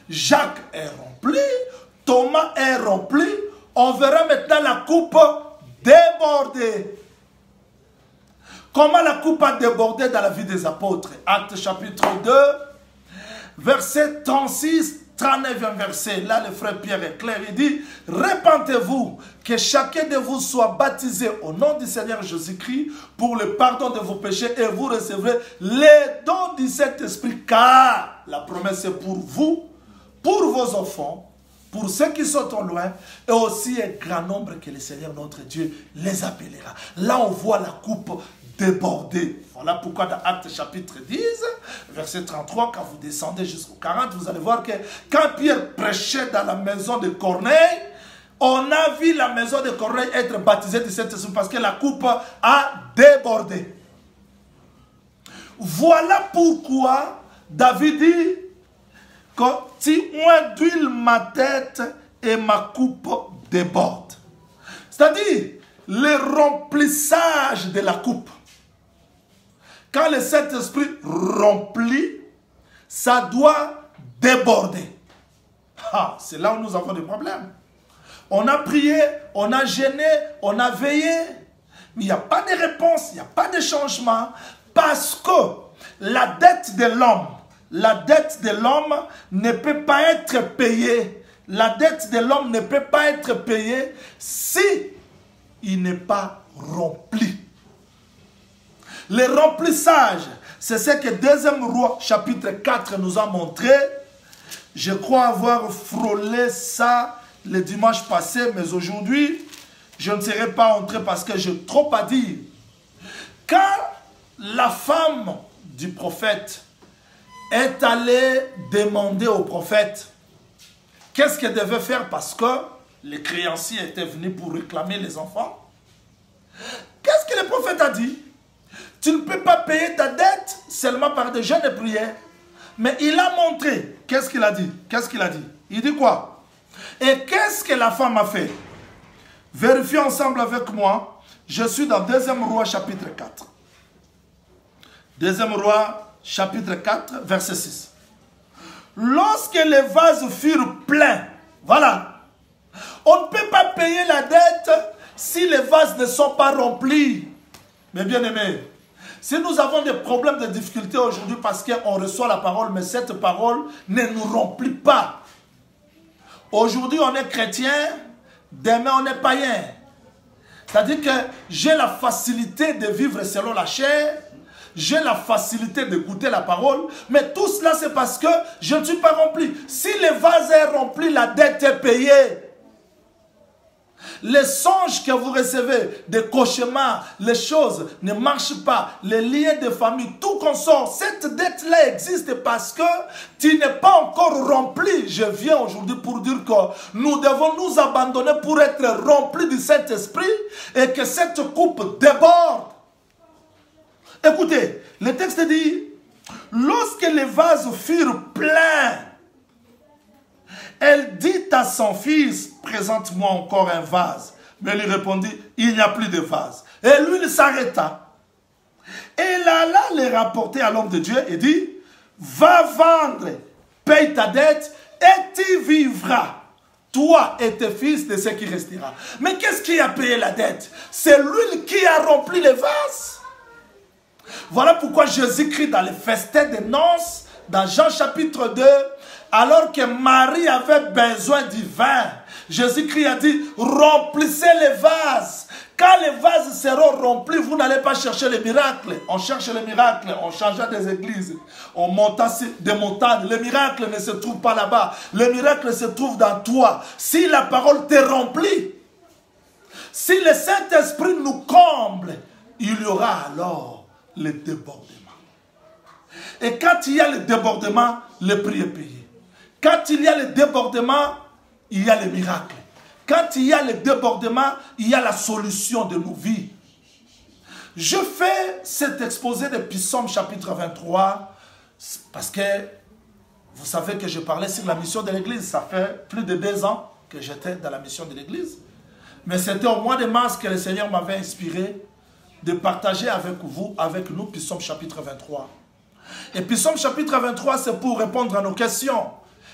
Jacques est rempli, Thomas est rempli, on verra maintenant la coupe déborder. Comment la coupe a débordé dans la vie des apôtres? Actes chapitre 2, verset 36, 39e verset. Là, le frère Pierre est clair. Il dit, répentez-vous, que chacun de vous soit baptisé au nom du Seigneur Jésus-Christ pour le pardon de vos péchés et vous recevrez les dons du Saint-Esprit. Car la promesse est pour vous, pour vos enfants, pour ceux qui sont au loin, et aussi un grand nombre que le Seigneur notre Dieu les appellera. Là, on voit la coupe déborder. Voilà pourquoi dans Actes chapitre 10, verset 33, quand vous descendez jusqu'au 40, vous allez voir que quand Pierre prêchait dans la maison de Corneille, on a vu la maison de Corneille être baptisée du Saint-Esprit parce que la coupe a débordé. Voilà pourquoi David dit que tu oins d'huile ma tête et ma coupe déborde. C'est-à-dire le remplissage de la coupe. Quand le Saint-Esprit remplit, ça doit déborder. Ah, c'est là où nous avons des problèmes. On a prié, on a gêné, on a veillé, mais il n'y a pas de réponse, il n'y a pas de changement, parce que la dette de l'homme ne peut pas être payée. La dette de l'homme ne peut pas être payée si il n'est pas rempli. Le remplissage, c'est ce que 2e Roi chapitre 4 nous a montré. Je crois avoir frôlé ça le dimanche passé, mais aujourd'hui, je ne serai pas entré parce que j'ai trop à dire. Quand la femme du prophète est allée demander au prophète qu'est-ce qu'elle devait faire parce que les créanciers étaient venus pour réclamer les enfants, qu'est-ce que le prophète a dit? Tu ne peux pas payer ta dette seulement par des jeûnes et prières, Mais il a montré. Qu'est-ce qu'il a dit? Qu'est-ce qu'il a dit? Il dit quoi? Et qu'est-ce que la femme a fait? Vérifiez ensemble avec moi. Je suis dans 2 Rois chapitre 4. 2 Rois chapitre 4 verset 6. Lorsque les vases furent pleins, voilà. On ne peut pas payer la dette si les vases ne sont pas remplis. Mais bien aimés, si nous avons des problèmes de difficultés aujourd'hui parce qu'on reçoit la parole, mais cette parole ne nous remplit pas. Aujourd'hui, on est chrétien, demain, on est païen. C'est-à-dire que j'ai la facilité de vivre selon la chair, j'ai la facilité d'écouter la parole, mais tout cela, c'est parce que je ne suis pas rempli. Si le vase est rempli, la dette est payée. Les songes que vous recevez, des cauchemars, les choses ne marchent pas, les liens de famille, tout consort, cette dette-là existe parce que tu n'es pas encore rempli. Je viens aujourd'hui pour dire que nous devons nous abandonner pour être remplis du Saint-Esprit et que cette coupe déborde. Écoutez, le texte dit, lorsque les vases furent pleins, elle dit à son fils, présente-moi encore un vase. Mais il lui répondit, il n'y a plus de vase. Et lui, il s'arrêta. Et il alla les rapporter à l'homme de Dieu et dit, va vendre, paye ta dette et tu vivras, toi et tes fils, de ce qui restera. Mais qu'est-ce qui a payé la dette? C'est l'huile qui a rempli les vases. Voilà pourquoi Jésus crie dans les festins des noces, dans Jean chapitre 2, alors que Marie avait besoin du vin, Jésus-Christ a dit, remplissez les vases. Quand les vases seront remplis, vous n'allez pas chercher les miracles. On cherche les miracles, on changea des églises, on monta des montagnes. Les miracles ne se trouvent pas là-bas. Les miracles se trouvent dans toi. Si la parole te remplit, si le Saint-Esprit nous comble, il y aura alors le débordement. Et quand il y a le débordement, le prix est payé. Quand il y a le débordement, il y a le miracle. Quand il y a le débordement, il y a la solution de nos vies. Je fais cet exposé de Psaume chapitre 23 parce que vous savez que je parlais sur la mission de l'église. Ça fait plus de 2 ans que j'étais dans la mission de l'église. Mais c'était au mois de mars que le Seigneur m'avait inspiré de partager avec vous, avec nous, Psaume chapitre 23. Et Psaume chapitre 23, c'est pour répondre à nos questions.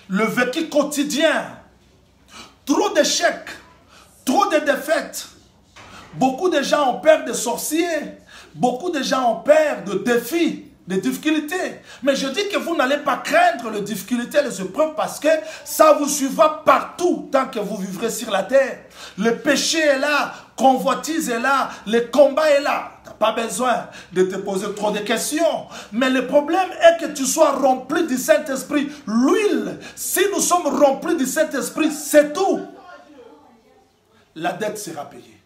Le vécu quotidien, trop d'échecs, trop de défaites. Beaucoup de gens ont peur de sorciers, beaucoup de gens ont peur de défis, de difficultés. Mais je dis que vous n'allez pas craindre les difficultés, les épreuves, parce que ça vous suivra partout tant que vous vivrez sur la terre. Le péché est là, convoitise est là, le combat est là. Tu n'as pas besoin de te poser trop de questions. Mais le problème est que tu sois rempli du Saint-Esprit. L'huile, si nous sommes remplis du Saint-Esprit, c'est tout. La dette sera payée.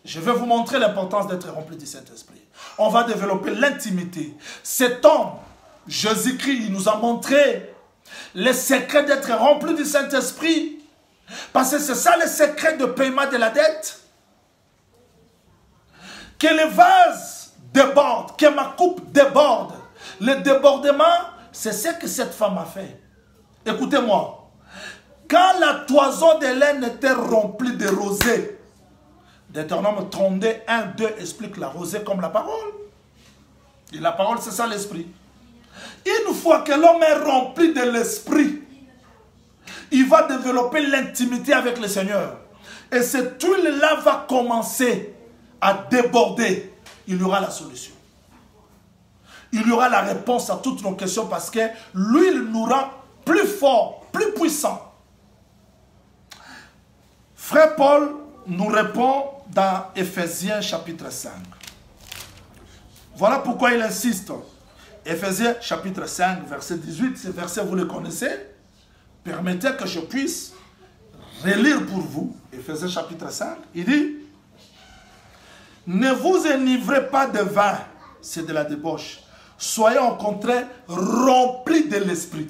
Je vais vous montrer l'importance d'être rempli du Saint-Esprit. On va développer l'intimité. Cet homme, Jésus-Christ, il nous a montré le secret d'être rempli du Saint-Esprit. Parce que c'est ça le secret de paiement de la dette. Que le vase déborde, que ma coupe déborde. Le débordement, c'est ce que cette femme a fait. Écoutez-moi. Quand la toison de laine était remplie de rosée, Deutéronome 32, 1, 2 explique la rosée comme la parole. Et la parole, c'est ça l'esprit. Une fois que l'homme est rempli de l'esprit, il va développer l'intimité avec le Seigneur. Et cette huile-là va commencer à déborder. Il y aura la solution. Il y aura la réponse à toutes nos questions parce que l'huile nous rend plus forts, plus puissants. Frère Paul nous répond dans Éphésiens chapitre 5. Voilà pourquoi il insiste. Éphésiens chapitre 5, verset 18, ce verset vous le connaissez. Permettez que je puisse relire pour vous. Éphésiens chapitre 5, il dit, ne vous enivrez pas de vin, c'est de la débauche. Soyez au contraire remplis de l'esprit.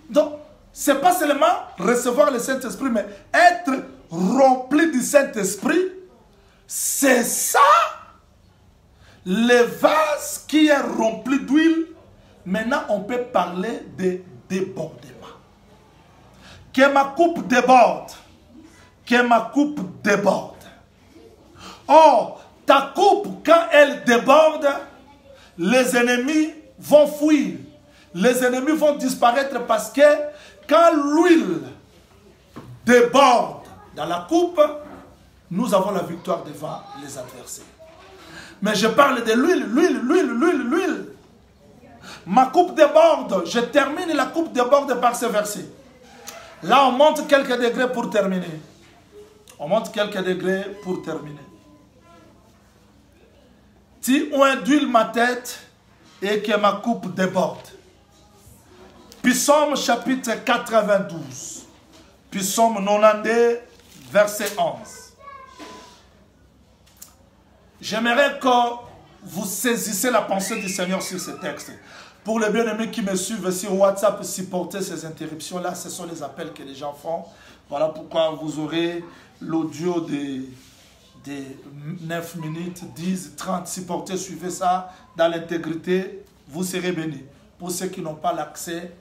Donc, ce n'est pas seulement recevoir le Saint-Esprit, mais être rempli du Saint-Esprit, c'est ça, le vase qui est rempli d'huile Maintenant, on peut parler de débordement. Que ma coupe déborde. Que ma coupe déborde. Or, ta coupe, quand elle déborde, les ennemis vont fuir. Les ennemis vont disparaître parce que quand l'huile déborde dans la coupe, nous avons la victoire devant les adversaires. Mais je parle de l'huile. Ma coupe déborde. Je termine, la coupe déborde par ce verset. Là, on monte quelques degrés pour terminer. On monte quelques degrés pour terminer. Tu induis ma tête et que ma coupe déborde. Psaume chapitre 92. Psaume 92, verset 11. J'aimerais que vous saisissiez la pensée du Seigneur sur ce texte. Pour les bien-aimés qui me suivent sur WhatsApp, supporter ces interruptions-là, ce sont les appels que les gens font. Voilà pourquoi vous aurez l'audio de 9 minutes, 10, 30. Supportez, suivez ça dans l'intégrité, vous serez bénis. Pour ceux qui n'ont pas l'accès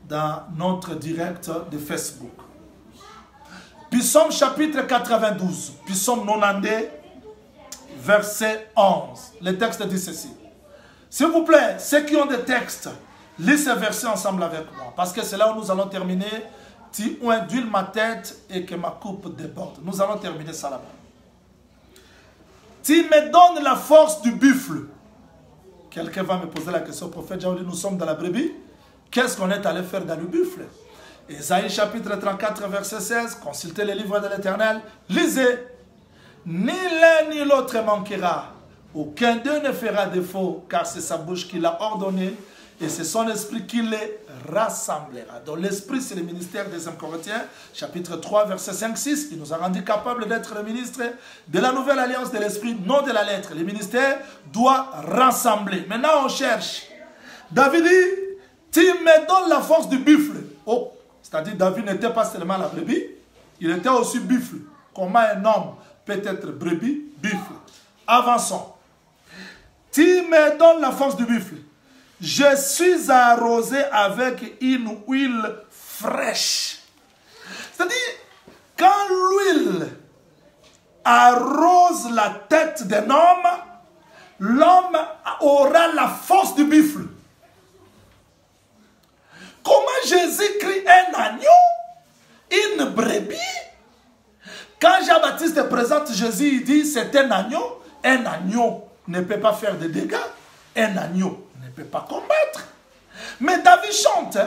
dans notre direct de Facebook. Psaume chapitre 92, Psaume 92, verset 11. Le texte dit ceci. S'il vous plaît, ceux qui ont des textes, lisez ce verset ensemble avec moi. Parce que c'est là où nous allons terminer. Tu induis ma tête et que ma coupe déborde. Nous allons terminer ça là-bas. Tu me donnes la force du buffle. Quelqu'un va me poser la question, prophète Jean, nous sommes dans la brebis. Qu'est-ce qu'on est allé faire dans le buffle? Ésaïe chapitre 34, verset 16. Consultez les livres de l'Éternel. Lisez. Ni l'un ni l'autre manquera. Aucun d'eux ne fera défaut, car c'est sa bouche qui l'a ordonné et c'est son esprit qui les rassemblera. Donc l'esprit, c'est le ministère des Corinthiens, chapitre 3, verset 5-6. Il nous a rendu capables d'être le ministre de la nouvelle alliance de l'esprit, non de la lettre. Le ministère doit rassembler. Maintenant, on cherche. David dit, tu me donnes la force du buffle. Oh, c'est-à-dire David n'était pas seulement la brebis, il était aussi buffle. Comment un homme peut être brebis, buffle? Avançons. Tu me donnes la force du buffle. Je suis arrosé avec une huile fraîche. C'est-à-dire, quand l'huile arrose la tête d'un homme, l'homme aura la force du buffle. Comment Jésus crie un agneau, une brebis? Quand Jean-Baptiste présente Jésus, il dit c'est un agneau. Un agneau ne peut pas faire de dégâts. Un agneau ne peut pas combattre. Mais David chante.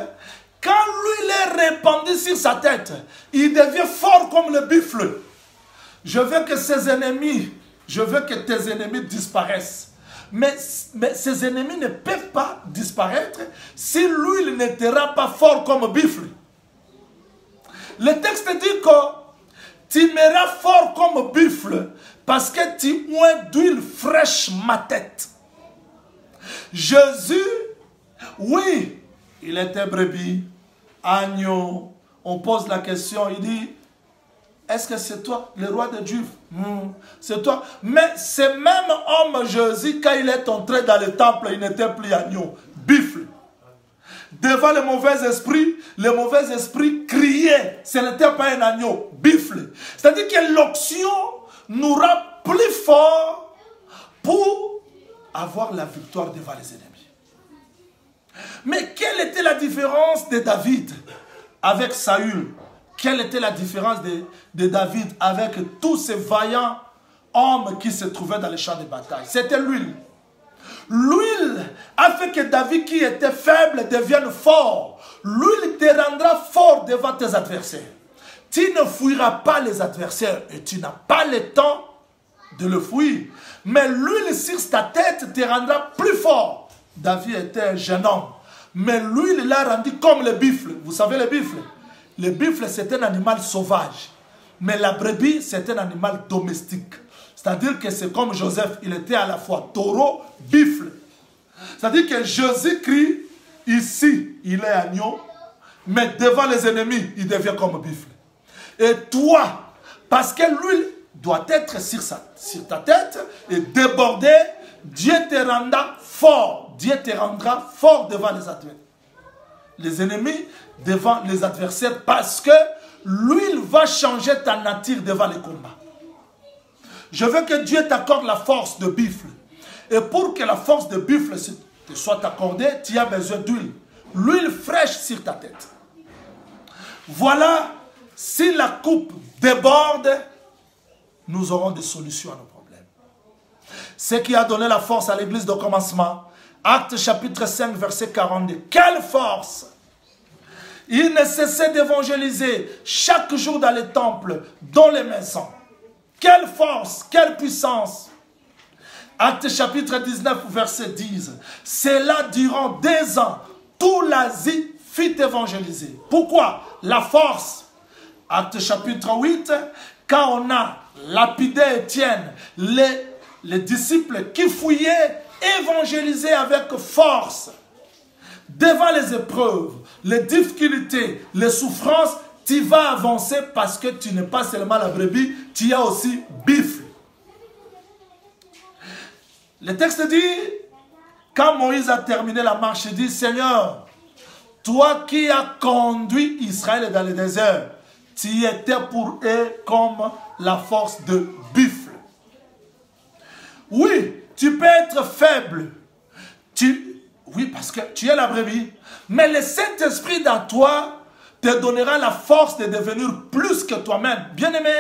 Quand l'huile est répandue sur sa tête, il devient fort comme le buffle. Je veux que ses ennemis, je veux que tes ennemis disparaissent. Mais ces ennemis ne peuvent pas disparaître si l'huile ne te rend pas fort comme buffle. Le texte dit que tu me rends fort comme buffle parce que tu oins d'huile fraîche ma tête. Jésus, oui, il était brebis, agneau. On pose la question, il dit, est-ce que c'est toi, le roi des Juifs? C'est toi. Mais ce même homme, Jésus, quand il est entré dans le temple, il n'était plus agneau, buffle. Devant le mauvais esprit criait. Ce n'était pas un agneau, buffle. C'est-à-dire que l'onction nous rend plus fort pour avoir la victoire devant les ennemis. Mais quelle était la différence de David avec Saül? Quelle était la différence de David avec tous ces vaillants hommes qui se trouvaient dans les champs de bataille? C'était l'huile. L'huile a fait que David qui était faible devienne fort. L'huile te rendra fort devant tes adversaires. Tu ne fuiras pas les adversaires et tu n'as pas le temps de le fuir. Mais l'huile sur ta tête te rendra plus fort. David était un jeune homme. Mais l'huile l'a rendu comme le buffle. Vous savez le buffle? Le buffle c'est un animal sauvage. Mais la brebis c'est un animal domestique. C'est-à-dire que c'est comme Joseph, il était à la fois taureau, buffle. C'est-à-dire que Jésus-Christ, ici, il est agneau, mais devant les ennemis, il devient comme buffle. Et toi, parce que l'huile doit être sur ta tête et déborder, Dieu te rendra fort Dieu te rendra fort devant les ennemis, devant les adversaires, parce que l'huile va changer ta nature devant les combats. Je veux que Dieu t'accorde la force de buffle. Et pour que la force de buffle te soit accordée, tu as besoin d'huile. L'huile fraîche sur ta tête. Voilà, si la coupe déborde, nous aurons des solutions à nos problèmes. Ce qui a donné la force à l'église de commencement, Actes chapitre 5, verset 42. Quelle force! Il ne cessait d'évangéliser chaque jour dans les temples, dans les maisons. Quelle force, quelle puissance! Actes chapitre 19, verset 10. C'est là, durant 2 ans, toute l'Asie fut évangélisée. Pourquoi? La force. Actes chapitre 8, quand on a lapidé Étienne, les disciples qui fouillaient, évangélisaient avec force. Devant les épreuves, les difficultés, les souffrances, tu vas avancer parce que tu n'es pas seulement la brebis, tu as aussi buffle. Le texte dit, quand Moïse a terminé la marche, il dit, Seigneur, toi qui as conduit Israël dans le désert, tu étais pour eux comme la force de buffle. Oui, tu peux être faible. Oui, parce que tu es la brebis. Mais le Saint-Esprit dans toi te donnera la force de devenir plus que toi-même. Bien-aimé,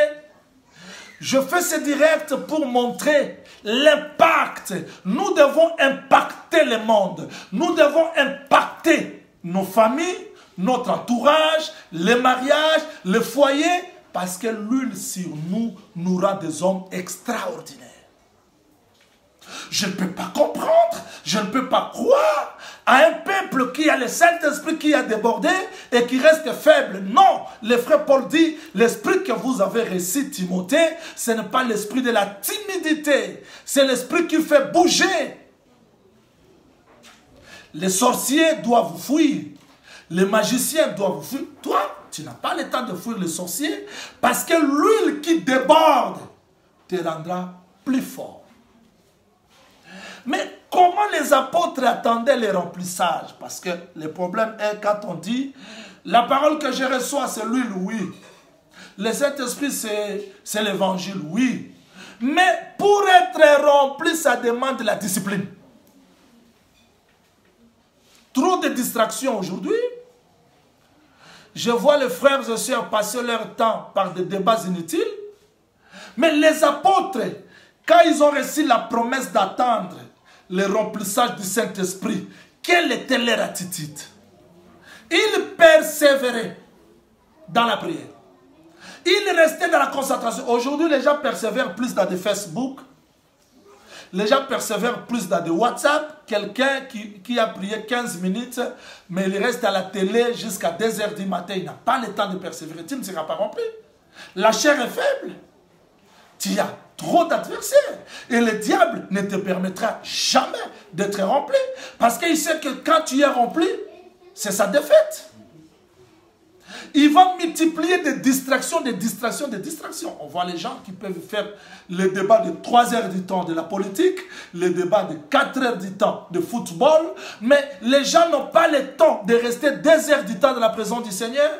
je fais ce direct pour montrer l'impact. Nous devons impacter le monde. Nous devons impacter nos familles, notre entourage, les mariages, le foyer, parce que l'huile sur nous nous rend des hommes extraordinaires. Je ne peux pas comprendre, je ne peux pas croire à un peuple qui a le Saint-Esprit qui a débordé et qui reste faible. Non, le frère Paul dit, l'esprit que vous avez reçu, Timothée, ce n'est pas l'esprit de la timidité, c'est l'esprit qui fait bouger. Les sorciers doivent fuir, les magiciens doivent fuir. Toi, tu n'as pas le temps de fuir les sorciers parce que l'huile qui déborde te rendra plus fort. Mais comment les apôtres attendaient les remplissages? Parce que le problème est quand on dit, la parole que je reçois c'est l'huile, oui. Le Saint-Esprit c'est l'évangile, oui. Mais pour être rempli, ça demande de la discipline. Trop de distractions aujourd'hui. Je vois les frères et sœurs passer leur temps par des débats inutiles. Mais les apôtres, quand ils ont reçu la promesse d'attendre le remplissage du Saint-Esprit, quelle était leur attitude? Ils persévéraient dans la prière. Ils restaient dans la concentration. Aujourd'hui, les gens persévèrent plus dans des Facebook. Les gens persévèrent plus dans des WhatsApp. Quelqu'un qui a prié 15 minutes, mais il reste à la télé jusqu'à 2 h du matin. Il n'a pas le temps de persévérer. Tu ne seras pas rempli. La chair est faible. Tu as trop d'adversaires. Et le diable ne te permettra jamais d'être rempli. Parce qu'il sait que quand tu es rempli, c'est sa défaite. Il va multiplier des distractions, des distractions, des distractions. On voit les gens qui peuvent faire le débat de 3 heures du temps de la politique, le débat de 4 heures du temps de football, mais les gens n'ont pas le temps de rester 2 heures du temps dans la présence du Seigneur.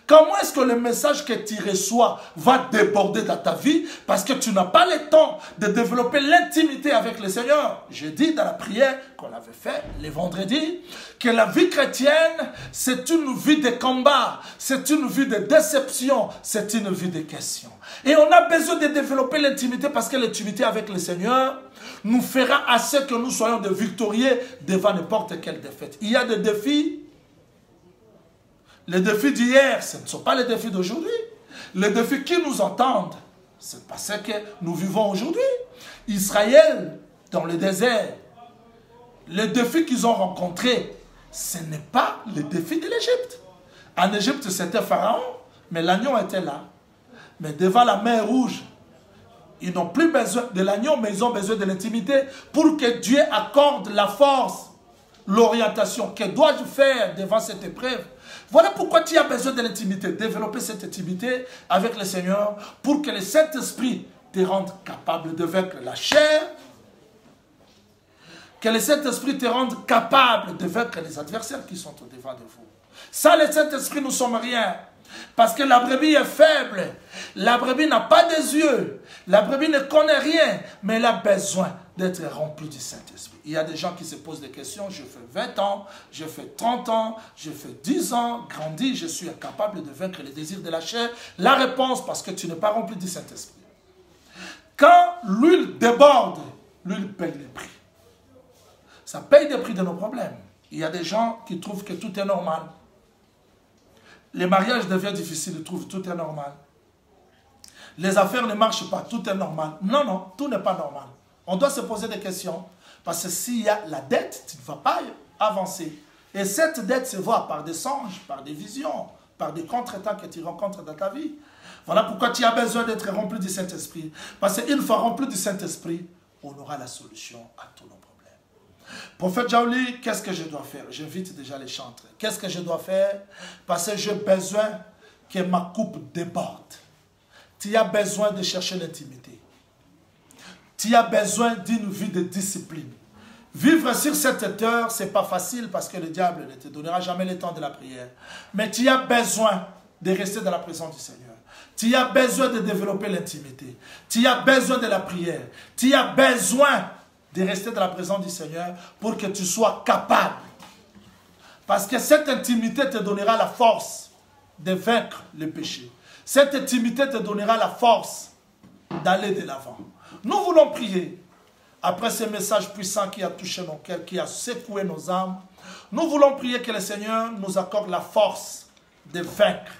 Comment est-ce que le message que tu reçois va déborder dans ta vie parce que tu n'as pas le temps de développer l'intimité avec le Seigneur? Je dis dans la prière qu'on avait fait les vendredis que la vie chrétienne, c'est une vie de combat, c'est une vie de déception, c'est une vie de questions. Et on a besoin de développer l'intimité parce que l'intimité avec le Seigneur nous fera à ce que nous soyons des victorieux devant n'importe quelle défaite. Il y a des défis. Les défis d'hier, ce ne sont pas les défis d'aujourd'hui. Les défis qui nous entendent, c'est pas ce que nous vivons aujourd'hui. Israël, dans le désert, les défis qu'ils ont rencontrés, ce n'est pas les défis de l'Égypte. En Égypte, c'était Pharaon, mais l'agneau était là. Mais devant la mer Rouge, ils n'ont plus besoin de l'agneau, mais ils ont besoin de l'intimité pour que Dieu accorde la force, l'orientation. Que dois-je faire devant cette épreuve? Voilà pourquoi tu as besoin de l'intimité. Développer cette intimité avec le Seigneur pour que le Saint-Esprit te rende capable de vaincre la chair, Que le Saint-Esprit te rende capable de vaincre les adversaires qui sont au-devant de vous. Sans le Saint-Esprit, nous ne sommes rien. Parce que la brebis est faible. La brebis n'a pas des yeux. La brebis ne connaît rien. Mais elle a besoin d'être remplie du Saint-Esprit. Il y a des gens qui se posent des questions. Je fais 20 ans, je fais 30 ans, je fais 10 ans, grandi, je suis incapable de vaincre les désirs de la chair. La réponse, parce que tu n'es pas rempli du Saint-Esprit. Quand l'huile déborde, l'huile paye les prix. Ça paye des prix de nos problèmes. Il y a des gens qui trouvent que tout est normal. Les mariages deviennent difficiles, ils trouvent que tout est normal. Les affaires ne marchent pas, tout est normal. Non, non, tout n'est pas normal. On doit se poser des questions. Parce que s'il y a la dette, tu ne vas pas avancer. Et cette dette se voit par des songes, par des visions, par des contretemps que tu rencontres dans ta vie. Voilà pourquoi tu as besoin d'être rempli du Saint-Esprit. Parce qu'une fois rempli du Saint-Esprit, on aura la solution à tous nos problèmes. Prophète Jaouli, qu'est-ce que je dois faire? J'invite déjà les chantres. Qu'est-ce que je dois faire? Parce que j'ai besoin que ma coupe déborde. Tu as besoin de chercher l'intimité. Tu as besoin d'une vie de discipline. Vivre sur cette terre, ce n'est pas facile parce que le diable ne te donnera jamais le temps de la prière. Mais tu as besoin de rester dans la présence du Seigneur. Tu as besoin de développer l'intimité. Tu as besoin de la prière. Tu as besoin de rester dans la présence du Seigneur pour que tu sois capable. Parce que cette intimité te donnera la force de vaincre le péché. Cette intimité te donnera la force d'aller de l'avant. Nous voulons prier. Après ce message puissant qui a touché nos cœurs, qui a secoué nos âmes, nous voulons prier que le Seigneur nous accorde la force de vaincre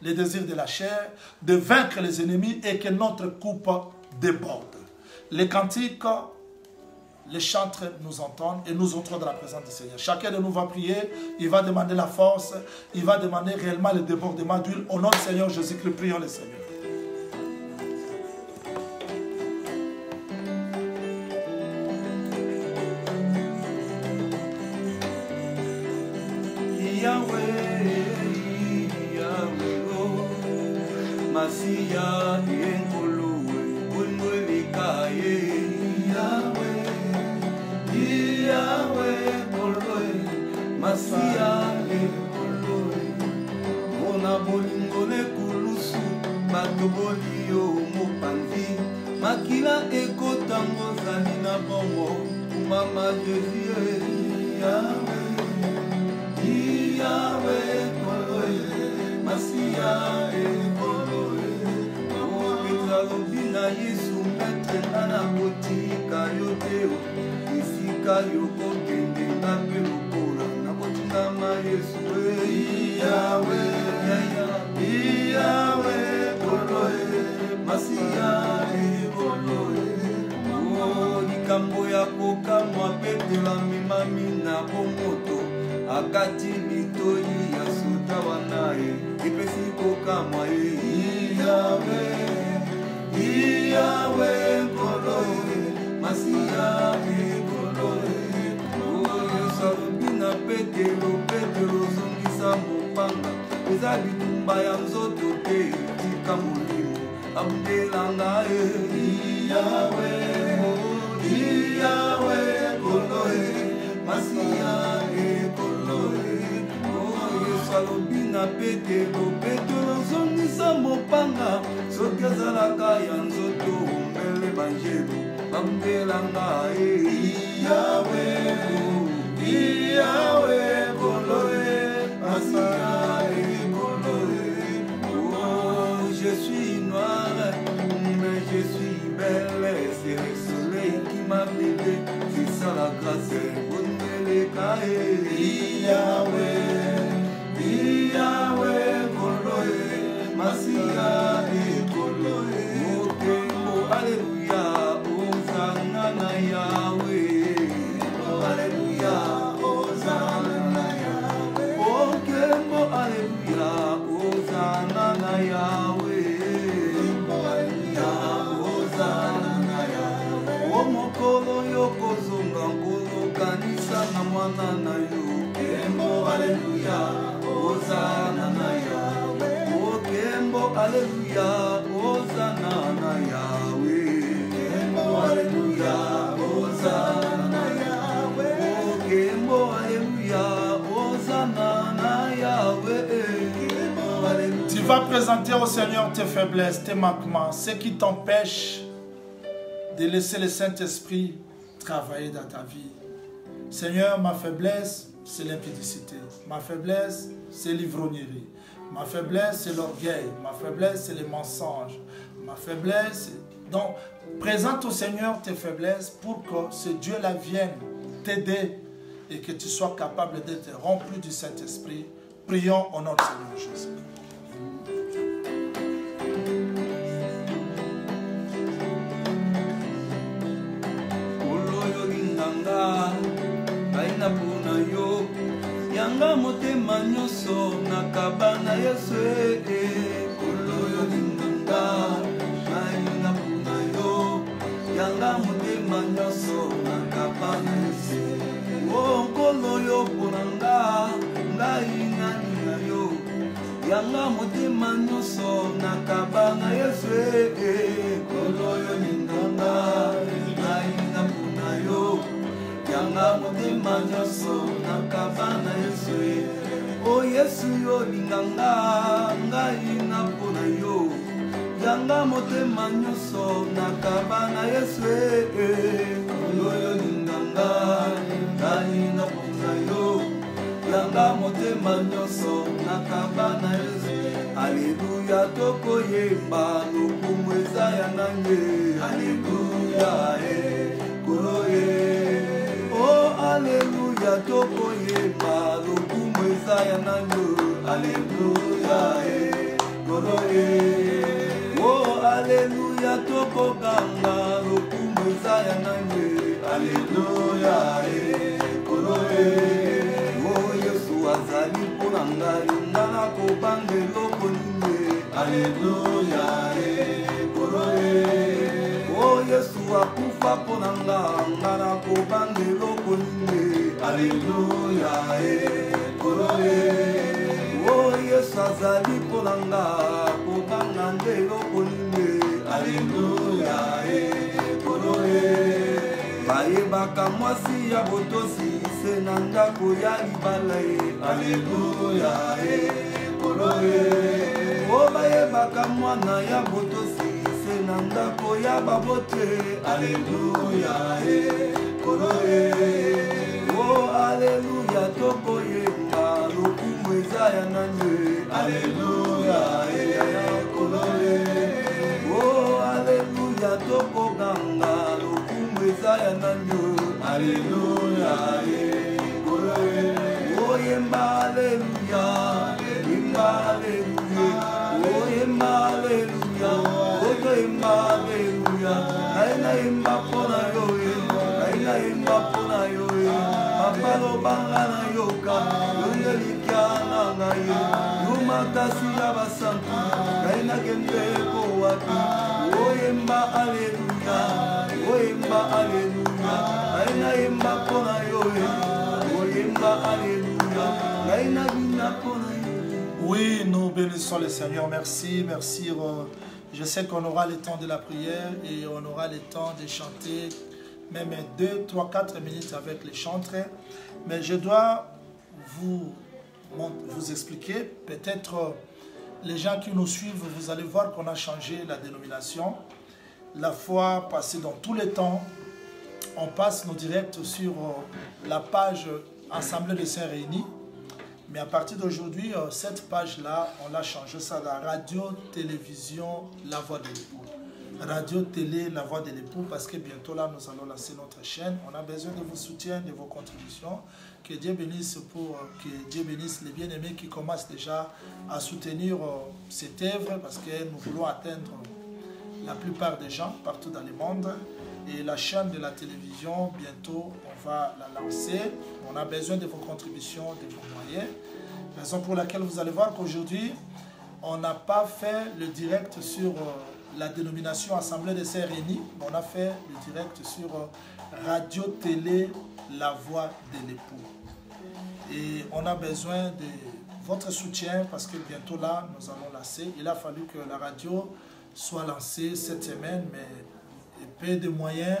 les désirs de la chair, de vaincre les ennemis et que notre coupe déborde. Les cantiques, les chantres nous entendent et nous entrons dans la présence du Seigneur. Chacun de nous va prier, il va demander la force, il va demander réellement le débordement d'huile. Au nom du Seigneur Jésus-Christ, prions le Seigneur. Masia yenkolowe bunwele kaye Yahweh kolowe Masia yenkolowe Mona bolingole kulusu Matoboli yo mopanzi Makila ekotango zali na bongo Umama Jésus Yahweh kolowe Masia Lobina Yesu metre nana botika yoteo Isika yoko kende nape lopora Nakotina ma Yesu Yahweh koloe Masia koloe Likambo ya kokamwa petela mimami na bomoto Akati bitoi ya suta wanae Ipesi kokamwa Yahweh koloe, Masia koloe. Oyo salubina petero zongisa mopanga. Eza bitumba ya nzoto te tika molimo. Abdelanga Yahweh koloe, Masia koloe. Oyo salubina petero zongisa mopanga. Soki azalaka ya nzoto mbele banjelu bambelanga Yahweh koloe Masia koloe. Oh, je suis noire mais je suis belle. C'est le soleil qui m'a bébé. C'est ça la grâce bondele kae Yahweh koloe Masia koloe. Okembo Alléluia Hosanna na Yahweh. Alléluia Hosanna na Yahweh. Okembo Alléluia Hosanna na Yahweh. Alléluia Hosanna na Yahweh. Omokolo yokozonga nkolo kanisa na mwana na yo. Okembo Alléluia Hosanna na Yahweh. Okembo Alléluia Hosanna na Yahweh. Okembo Alléluia Hosanna na Yahweh. présenter au Seigneur tes faiblesses, tes manquements, ce qui t'empêche de laisser le Saint-Esprit travailler dans ta vie. Seigneur, ma faiblesse, c'est l'impudicité. Ma faiblesse, c'est l'ivrognerie. Ma faiblesse, c'est l'orgueil. Ma faiblesse, c'est les mensonges. Ma faiblesse, donc, présente au Seigneur tes faiblesses pour que ce Dieu-là vienne t'aider et que tu sois capable d'être rempli du Saint-Esprit. Prions au nom du Seigneur Jésus. Yanga motema nyonso nakabana Yesu koloyo linganga naina puna yo yanga motema nyonso nakabana Yesu o koloyo ponanga naina nina yo yanga motema nyonso nakabana Yesu koloyo linganga naina puna yo yanga motema nyonso nakabana Yesu o Yesu yo linganga ngai na pona yo yanga motema nyonso nakabana Yesu yo linganga ngai na pona yo yanga motema nyonso nakabana Yesu Alléluia tokoyemba lokumu eza ya ngai Alléluia koloye oh Alléluia tokoyemba lokumu eza ya nanga Alléluia koloye oh Alléluia tokoganga lokumu eza ya nanga Alléluia koloye oh Yesu azali mpona ngai nga nakobanga eloko nini Alléluia koloye oh Yesu akufa mpona nga nakobanga eloko nini Alléluia koloye oh Yesu azali mpona nga kobanga nde eloko nini Alléluia koloye bayebaka mwasi ya botosi se na ndako ya libala Alléluia koloye o bayebaka mwana ya botosi se na ndako ya babote Alléluia koloye o Alléluia tokoyemba lokumu eza ya nani Alléluia koloye o Alléluia tokoganga lokumu eza ya nani Alléluia koloye o yemba Alléluia yemba Alléluia o yemba Alléluia o yemba Alléluia naina yemba pona yo naina yemba pona yo mapalo banga na yoka yo likia na ngai yo makasi ya basantu naina kende ko wapi o yemba Alléluia o yemba Alléluia naina yemba pona yo o yemba Alléluia naina bina pona yo. Oui, nous bénissons le Seigneur. Merci, merci. Je sais qu'on aura le temps de la prière et on aura le temps de chanter même 2, 3, 4 minutes avec les chantres. Mais je dois vous expliquer, peut-être les gens qui nous suivent, vous allez voir qu'on a changé la dénomination. La fois passée, dans tous les temps, on passe nos directs sur la page Assemblée des Saints Réunis. Mais à partir d'aujourd'hui, cette page-là, on l'a changé ça dans Radio, Télévision, La Voix de l'Époux. Radio, Télé, La Voix de l'Époux, parce que bientôt là, nous allons lancer notre chaîne. On a besoin de vos soutiens, de vos contributions. Que Dieu bénisse les bien-aimés qui commencent déjà à soutenir cette œuvre, parce que nous voulons atteindre la plupart des gens partout dans le monde. Et la chaîne de la télévision, bientôt, on va la lancer. On a besoin de vos contributions, de vos moyens. Raison pour laquelle vous allez voir qu'aujourd'hui, on n'a pas fait le direct sur la dénomination Assemblée des Saints Réunis. On a fait le direct sur Radio, Télé, La Voix de l'Époux. Et on a besoin de votre soutien parce que bientôt là, nous allons lancer. Il a fallu que la radio soit lancée cette semaine, mais peu de moyens,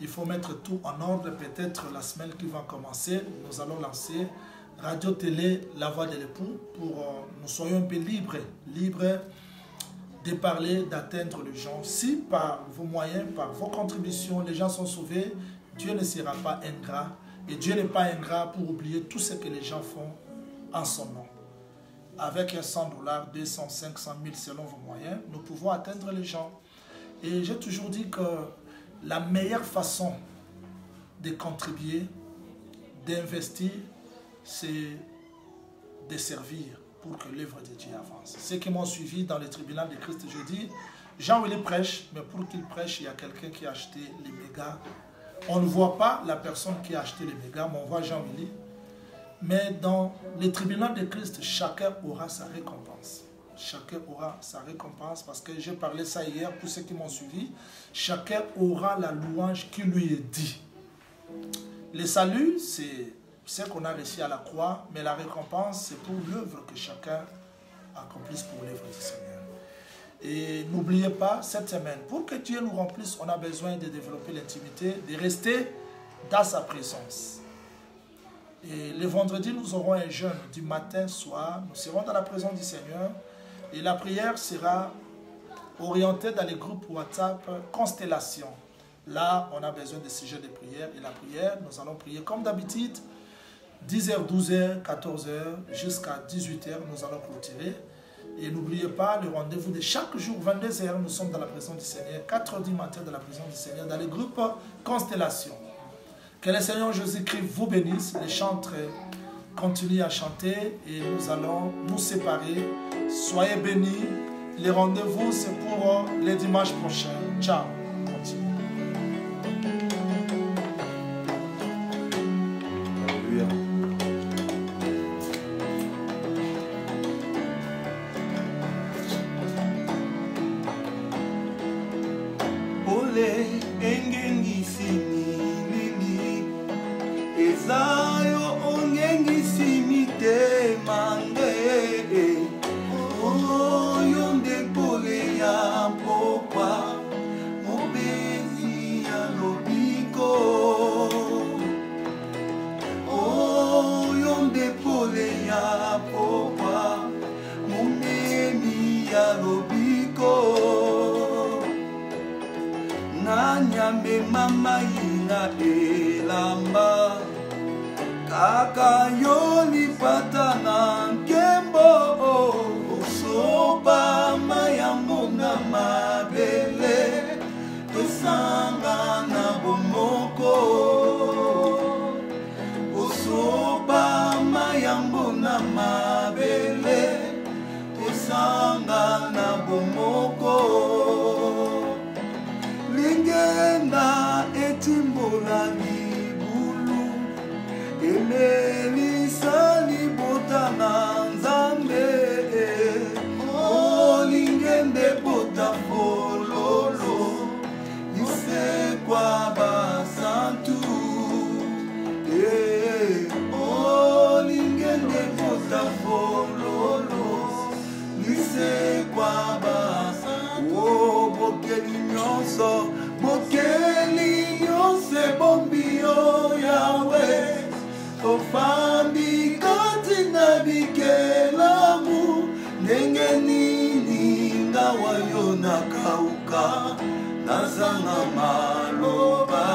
il faut mettre tout en ordre. Peut-être la semaine qui va commencer, nous allons lancer radio-télé La Voix de l'époux pour nous soyons un peu libres de parler, d'atteindre les gens. Si par vos moyens, par vos contributions, les gens sont sauvés, Dieu ne sera pas ingrat. Et Dieu n'est pas ingrat pour oublier tout ce que les gens font en son nom. Avec $100, 200, 500 000 selon vos moyens, nous pouvons atteindre les gens. Et j'ai toujours dit que la meilleure façon de contribuer, d'investir, c'est de servir pour que l'œuvre de Dieu avance. Ceux qui m'ont suivi dans le tribunal de Christ jeudi, Jean-Willy prêche, mais pour qu'il prêche, il y a quelqu'un qui a acheté les mégas. On ne voit pas la personne qui a acheté les mégas, mais on voit Jean-Willy. Mais dans le tribunal de Christ, chacun aura sa récompense. Chacun aura sa récompense, parce que j'ai parlé ça hier pour ceux qui m'ont suivi. Chacun aura la louange qui lui est dit. Le salut, c'est ce qu'on a reçu à la croix, mais la récompense, c'est pour l'œuvre que chacun accomplisse pour l'œuvre du Seigneur. Et n'oubliez pas, cette semaine, pour que Dieu nous remplisse, on a besoin de développer l'intimité, de rester dans sa présence. Et le vendredi, nous aurons un jeûne du matin, soir. Nous serons dans la présence du Seigneur. Et la prière sera orientée dans les groupes WhatsApp Constellation. Là, on a besoin de sujets de prière. Et la prière, nous allons prier comme d'habitude. 10h, 12h, 14h, jusqu'à 18h, nous allons clôturer. Et n'oubliez pas le rendez-vous de chaque jour, 22h, nous sommes dans la présence du Seigneur. 4h du matin dans la présence du Seigneur, dans les groupes Constellation. Que le Seigneur Jésus-Christ vous bénisse. Les chantres continuent à chanter et nous allons nous séparer. Soyez bénis. Les rendez-vous, c'est pour les dimanches prochains. Ciao. Continue. Alléluia. Ole engengisi Ezayo ongengisi mitema oyo ndepole ya pokwa mobezi ya lobiko oyo ndepole ya pokwa momemi ya lobiko nanyambe mama yina elamba kaka yo lipata na nkembo osoba mayambo na mabele tosanga na bomoko osoba mayambo na mabele tosanga na bomoko lingenda etimbola libulu Elisa libota na nzambe olingende bota fololo lisekwa basantu olingende bota fololo lisekwa basantu bokeli nyonso bombio yawe ofambi kati na bikelamu ndenge nini ngawa yo nakauka nazanga maloba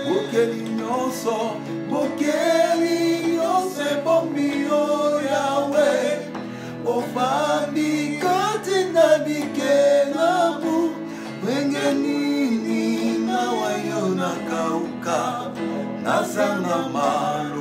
bokeli nyonso bombio yawe ofambi kati na bikelamu ndenge nini ngawa yo nakauka nazanga malo